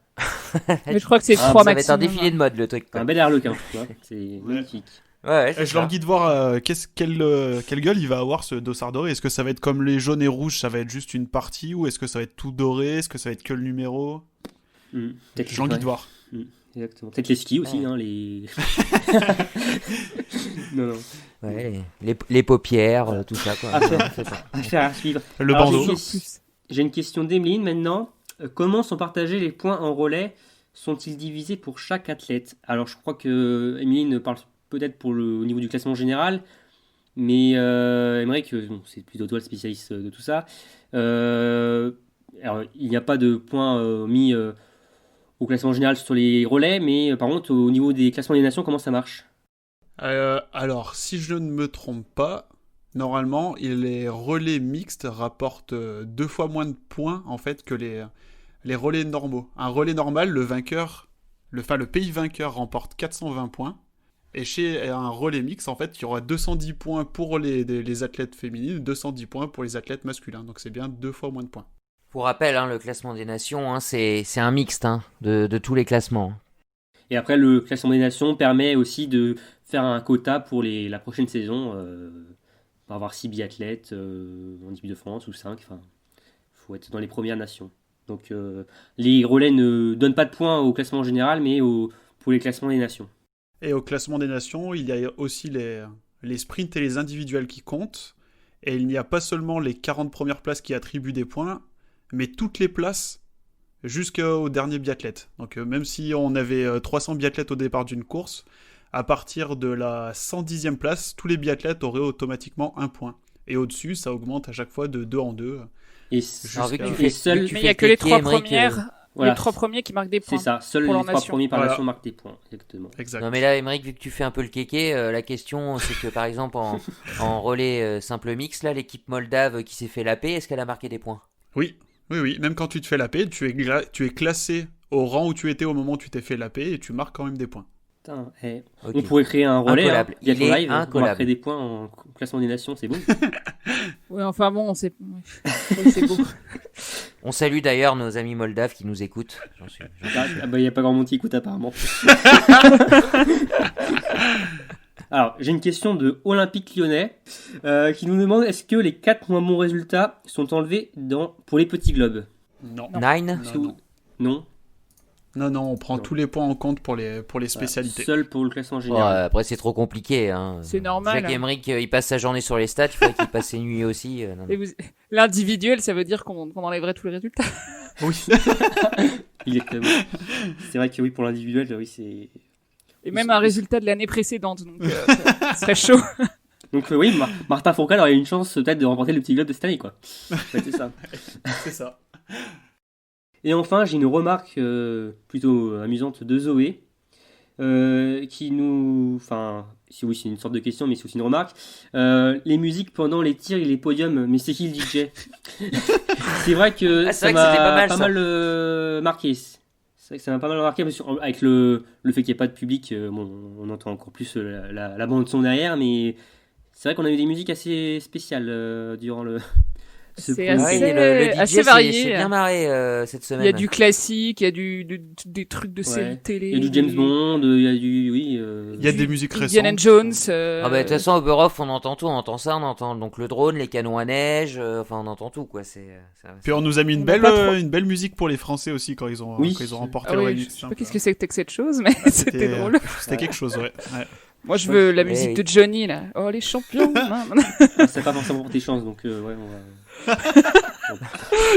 Mais je crois que c'est Ah, 3 ça va être un maximum. défilé de mode, le truc. Quoi. Un bel harlequin, tu vois. C'est magnifique. Ouais, Je leur dis de voir quelle gueule il va avoir ce dossard doré. Est-ce que ça va être comme les jaunes et rouges, ça va être juste une partie, ou est-ce que ça va être tout doré, est-ce que ça va être que le numéro? Peut-être J'ai envie ouais, de voir. exactement. Peut-être les skis aussi, Ouais. hein, les. non. Ouais, les paupières, tout ça. Quoi. Ah, Ouais, c'est ça. Affaire à suivre. Le Alors, bandeau. J'ai une question d'Emeline maintenant. Comment sont partagés les points en relais? Sont-ils divisés pour chaque athlète? Alors, je crois que Emeline parle peut-être au niveau du classement général, mais Emmerich, bon, c'est plutôt toi le spécialiste de tout ça. Alors, il n'y a pas de points mis au classement général sur les relais, mais par contre, au niveau des classements des nations, comment ça marche? Alors, si je ne me trompe pas, normalement, les relais mixtes rapportent 2 fois moins de points en fait que les relais normaux. Un relais normal, le pays vainqueur remporte 420 points. Et chez un relais mixte, en fait, il y aura 210 points pour les athlètes féminines, 210 points pour les athlètes masculins. Donc c'est bien 2 fois moins de points. Pour rappel, hein, le classement des nations, hein, c'est un mixte hein, de tous les classements. Et après, le classement des nations permet aussi de faire un quota pour la prochaine saison. On va avoir 6 biathlètes en équipe de France ou 5. Enfin, il faut être dans les premières nations. Donc, les relais ne donnent pas de points au classement général, mais pour les classements des nations. Et au classement des nations, il y a aussi les sprints et les individuels qui comptent. Et il n'y a pas seulement les 40 premières places qui attribuent des points, mais toutes les places jusqu'au dernier biathlète. Donc même si on avait 300 biathlètes au départ d'une course, à partir de la 110e place, tous les biathlètes auraient automatiquement un point. Et au-dessus, ça augmente à chaque fois de 2 en 2. Et Alors, vu que tu et fais- seuls, vu que tu Mais il fais n'y a que les cliquer, 3 Emmerich, premières. voilà, Les 3 premiers qui marquent des c'est points. ça. Seuls pour les leur 3 nation. premiers par Voilà. nation marquent des points. Exactement. Exact. Non mais là, Emmerich, vu que tu fais un peu le kéké, la question c'est que par exemple en relais simple mix, là, l'équipe moldave qui s'est fait laper, est-ce qu'elle a marqué des points? Oui. Même quand tu te fais laper, tu es classé au rang où tu étais au moment où tu t'es fait laper et tu marques quand même des points. Putain, Ok. on pourrait créer un relais. Incollable. Il y a Il ton est live. On incollable. marquerait des points en classement des nations. C'est beau. Oui, enfin bon, c'est oui, c'est beau. On salue d'ailleurs nos amis moldaves qui nous écoutent. Il n'y a pas grand monde qui écoute apparemment. Alors, j'ai une question de Olympique Lyonnais qui nous demande est-ce que les 4 moins bons résultats sont enlevés pour les petits globes? Non. Nine? Est-ce que vous- Non. Non, non, on prend Non. tous les points en compte pour les Voilà, spécialités. seul pour le classement Ouais, général. après, c'est trop compliqué. Hein. C'est normal, Jacques hein. Emerick, il passe sa journée sur les stats, il faudrait qu'il passe ses nuits aussi. Non, non. Et l'individuel, ça veut dire qu'on enlèverait tous les résultats. Oui. Exactement. C'est vrai que oui, pour l'individuel, oui, c'est. Et même un résultat de l'année précédente, donc ce serait chaud. Donc oui, Martin Fourcade aurait une chance peut-être de remporter le petit globe de cette année, quoi. Ouais, c'est ça. C'est ça. Et enfin, j'ai une remarque plutôt amusante de Zoé, qui nous... Enfin, oui, c'est une sorte de question, mais c'est aussi une remarque. Les musiques pendant les tirs et les podiums, mais c'est qui le DJ? C'est vrai que Ah, c'est ça vrai que c'était m'a pas mal, pas ça. mal marqué. C'est vrai que ça m'a pas mal marqué, parce que, avec le fait qu'il n'y ait pas de public, bon, on entend encore plus la bande-son derrière, mais c'est vrai qu'on a eu des musiques assez spéciales durant ce C'est premier Ah oui, assez- le DJ assez varié. c'est bien marré cette Il semaine. y a du classique, il y a des trucs de séries Ouais. télé. Il y a du James Bond, il y a du... Oui, Il y a des musiques Indiana récentes. Jones. Ah bah de toute façon au Oberhof on entend tout, on entend ça, on entend donc le drone, les canons à neige, enfin on entend tout quoi. Puis on nous a mis On n'a pas trop- une belle musique pour les Français aussi quand ils ont Oui. remporté Ah le oui, remix. je sais pas qu'est-ce que c'était que cette chose, mais c'était drôle. C'était quelque chose, ouais. Ouais. Moi, je veux la Ouais, musique oui. de Johnny, là. Oh, les champions. c'est pas forcément pour tes chances, donc ouais, on va...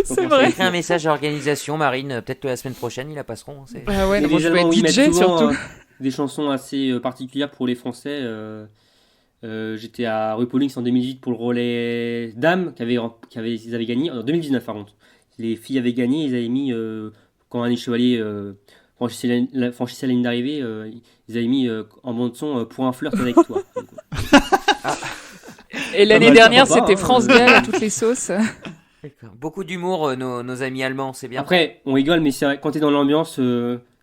C'est vrai. Écris un message à l'organisation, Marine, peut-être que la semaine prochaine ils la passeront. C'est... Bah ouais, Et non, moi, les je veux Allemands, être oui, mettent DJ, souvent, surtout. des chansons assez particulières pour les Français. J'étais à Rupolix en 2018 pour le relais dames, ils avaient gagné, en 2019 par contre. Les filles avaient gagné, ils avaient mis, quand Annie Chevalier franchissait la ligne d'arrivée, ils avaient mis en bande son pour un flirt avec toi. Donc, Et l'année mal, dernière, pourquoi pas, c'était hein. France Gall à toutes les sauces. D'accord. Beaucoup d'humour, nos amis allemands, c'est bien. Après, on rigole, mais c'est vrai, quand t'es dans l'ambiance,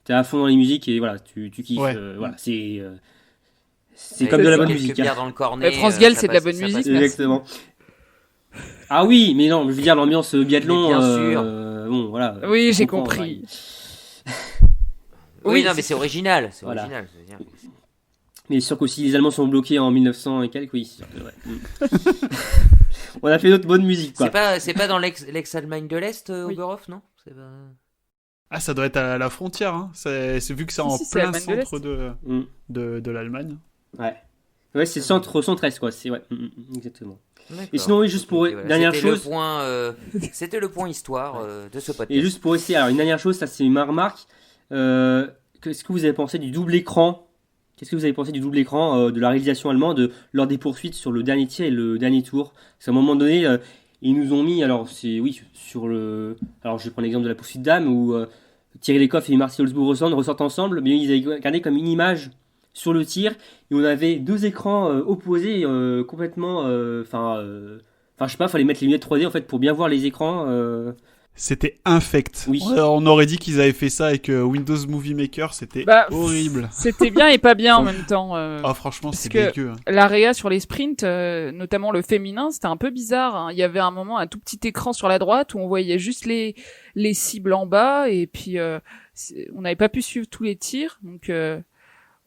t'es à fond dans les musiques et voilà, tu kiffes. Ouais. Voilà, c'est Avec comme de la bonne quelques musique. hein. bières dans le cornet. Mais France Gall, ça c'est de la passe- bonne ça musique, passe. merci. Exactement. Ah oui, mais non, je veux dire l'ambiance biathlon. Mais bien sûr. Bon, voilà. Oui, tu j'ai comprends, compris. Oui, Oui, non mais c'est original, c'est Voilà. original. je veux dire. ouais. Mais sûr qu'aussi les Allemands sont bloqués en 1900 et quelques, oui, c'est sûr que, ouais. On a fait d'autres bonnes musiques, quoi. C'est pas dans l'ex-Allemagne de l'Est, Oui. Oberhof, non c'est pas... Ah, ça doit être à la frontière. Hein. C'est vu que c'est Si, en si, c'est plein l'Allemagne de centre Mm. de l'Allemagne. Ouais. Ouais, c'est centre-est, quoi. C'est, ouais, exactement. D'accord. Et sinon, oui, juste pour Ok, voilà. dernière C'était chose. C'était le point histoire de ce podcast. Et juste pour essayer, alors une dernière chose, ça c'est ma remarque. Qu'est-ce que vous avez pensé du double écran? Qu'est-ce que vous avez pensé du double écran de la réalisation allemande lors des poursuites sur le dernier tir et le dernier tour? Parce qu'à un moment donné, ils nous ont mis, alors c'est oui, sur le. Alors je vais prendre l'exemple de la poursuite d'âme où Thierry Lecoff et Marcel Holzbourg ressortent ensemble, mais ils avaient gardé comme une image sur le tir et on avait deux écrans opposés complètement. Enfin, je sais pas, fallait mettre les lunettes 3D en fait pour bien voir les écrans. C'était infect. Oui. On aurait dit qu'ils avaient fait ça avec Windows Movie Maker. C'était Bah, horrible. C'était bien et pas bien en même temps. Ah, franchement, parce c'est que- dégueu. Hein. L'AREA sur les sprints, notamment le féminin, c'était un peu bizarre. Hein. Il y avait un moment un tout petit écran sur la droite où on voyait juste les cibles en bas et puis on n'avait pas pu suivre tous les tirs. Donc ouais,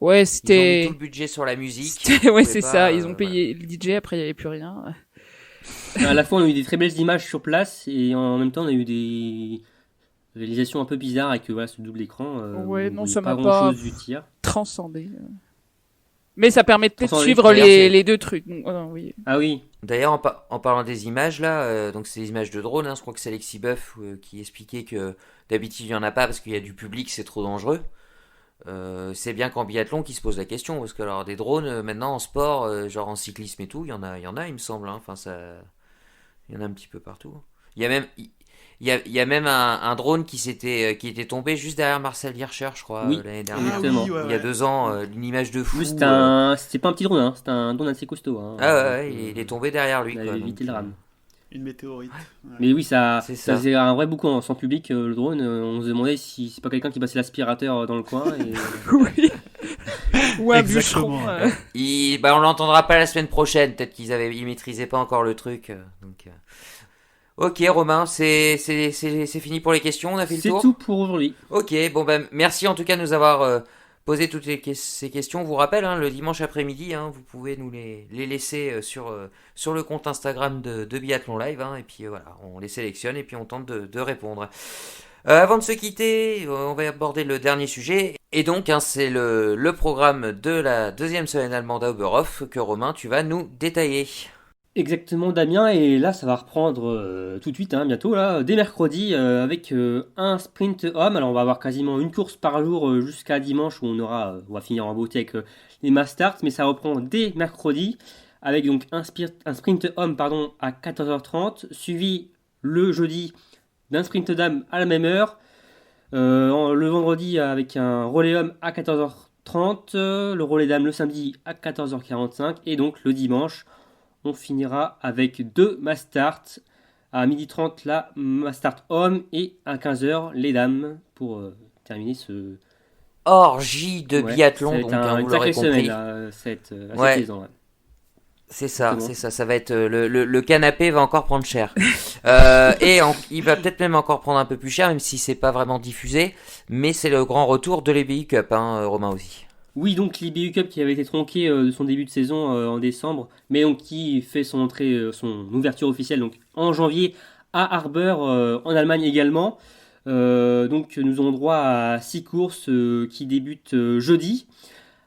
Ils ont mis c'était... tout le budget sur la musique. Ouais, Ils c'est pouvaient ça. pas, Ils ont payé le DJ, après il y avait plus rien. À la fois, on a eu des très belles images sur place et en même temps, on a eu des réalisations un peu bizarres avec voilà, ce double écran. Ouais, où non, on ça voyait m'a pas pas- grand-chose du tir. Transcendé. Mais ça permettait de Transcendé, suivre d'ailleurs, c'est- les deux trucs. Donc, oui. Ah oui, D'ailleurs, en parlant des images là, donc c'est des images de drone, hein, je crois que c'est Alexis Boeuf qui expliquait que d'habitude il n'y en a pas parce qu'il y a du public, c'est trop dangereux. C'est bien qu'en biathlon qui se pose la question parce que alors des drones maintenant en sport, genre en cyclisme et tout, il y en a, il me semble. Hein. Enfin il y en a un petit peu partout. Il y a même il y a même un drone qui était tombé juste derrière Marcel Hirscher, je crois, Oui. l'année Ah dernière. Exactement. oui, ouais, Il y a ouais. 2 ans, une image de fou. oui, c'était pas un petit drone, hein, c'était un drone assez costaud. Hein. Ah ouais, ouais, Donc, il est tombé derrière lui. il quoi, avait donc, évité le drame. Une météorite. Ouais. Mais oui, ça C'est ça. faisait un vrai boucan sans public, le drone. On se demandait si c'est pas quelqu'un qui passait l'aspirateur dans le coin. Et... Oui. Ou un Exactement. bûcheron. On l'entendra pas la semaine prochaine. Peut-être ils maîtrisaient pas encore le truc. Donc, ok, Romain, c'est fini pour les questions. On a fait le c'est tour. tout pour aujourd'hui. Ok, bon ben merci en tout cas de nous avoir posé toutes ces questions. On vous rappelle, hein, le dimanche après-midi, hein, vous pouvez nous les laisser sur le compte Instagram de Biathlon Live, hein, et puis voilà, on les sélectionne et puis on tente de répondre. Avant de se quitter, on va aborder le dernier sujet. Et donc, c'est le programme de la deuxième semaine allemande à Oberhof que Romain, tu vas nous détailler. Exactement, Damien, et là ça va reprendre tout de suite, bientôt, là, dès mercredi, avec un sprint homme. Alors on va avoir quasiment une course par jour jusqu'à dimanche où on va finir en beauté avec les mass starts, mais ça reprend dès mercredi avec donc un sprint homme à 14h30, suivi le jeudi d'un sprint dame à la même heure, le vendredi avec un relais homme à 14h30, le relais dame le samedi à 14h45, et donc le dimanche on finira avec 2 mass starts. À 12h30 la mass start homme et à 15h les dames pour terminer ce orgie de biathlon. Donc, une vous sacrée l'aurez compris. semaine cette saison. Ouais. C'est ça, Exactement. c'est ça. Ça va être le canapé va encore prendre cher. Il va peut-être même encore prendre un peu plus cher, même si c'est pas vraiment diffusé. Mais c'est le grand retour de l'EBU Cup, Romain aussi. Oui, donc l'IBU Cup qui avait été tronqué de son début de saison en décembre, mais donc qui fait son ouverture officielle donc en janvier à Harbour en Allemagne également. Donc nous aurons droit à 6 courses qui débutent jeudi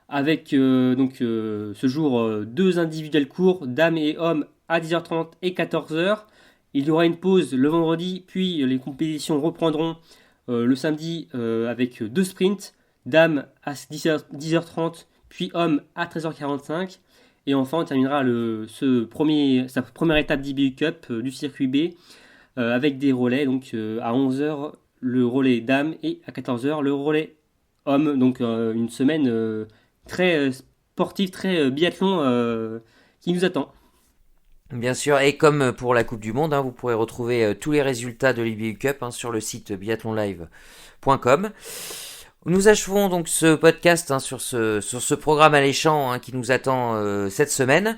avec ce jour 2 individuels courts, dames et hommes à 10h30 et 14h. Il y aura une pause le vendredi, puis les compétitions reprendront le samedi avec 2 sprints. Dames à 10h30, puis hommes à 13h45. Et enfin, on terminera sa première étape d'IBU Cup du circuit B avec des relais. Donc à 11h, le relais dames et à 14h, le relais hommes. Donc une semaine très sportive, très biathlon qui nous attend. Bien sûr, et comme pour la Coupe du Monde, vous pourrez retrouver tous les résultats de l'IBU Cup sur le site biathlonlive.com. Nous achevons donc ce podcast sur ce programme alléchant qui nous attend cette semaine.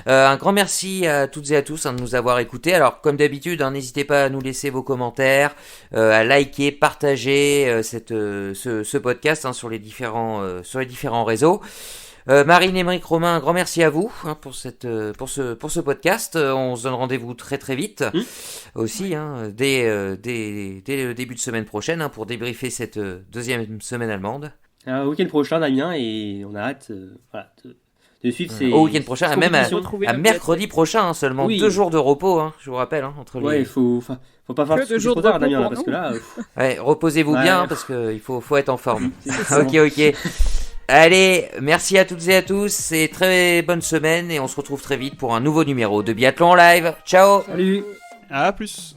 Un grand merci à toutes et à tous de nous avoir écoutés. Alors comme d'habitude, n'hésitez pas à nous laisser vos commentaires, à liker, partager ce podcast sur les différents réseaux. Marine, Émeric, Romain, un grand merci à vous pour ce podcast. On se donne rendez-vous très très vite aussi, dès le début de semaine prochaine pour débriefer cette deuxième semaine allemande. Au week-end prochain, Damien, et on a hâte de suivre ces. Au week-end prochain, même à mercredi prochain, seulement 2 jours de repos, je vous rappelle. Entre les... Ouais, il faut pas faire que 2 jours de repos Damien, pour parce nous. que là. Ouais, reposez-vous bien parce qu'il faut être en forme. Ok. Allez, merci à toutes et à tous, et très bonne semaine, et on se retrouve très vite pour un nouveau numéro de Biathlon Live. Ciao. Salut. À plus.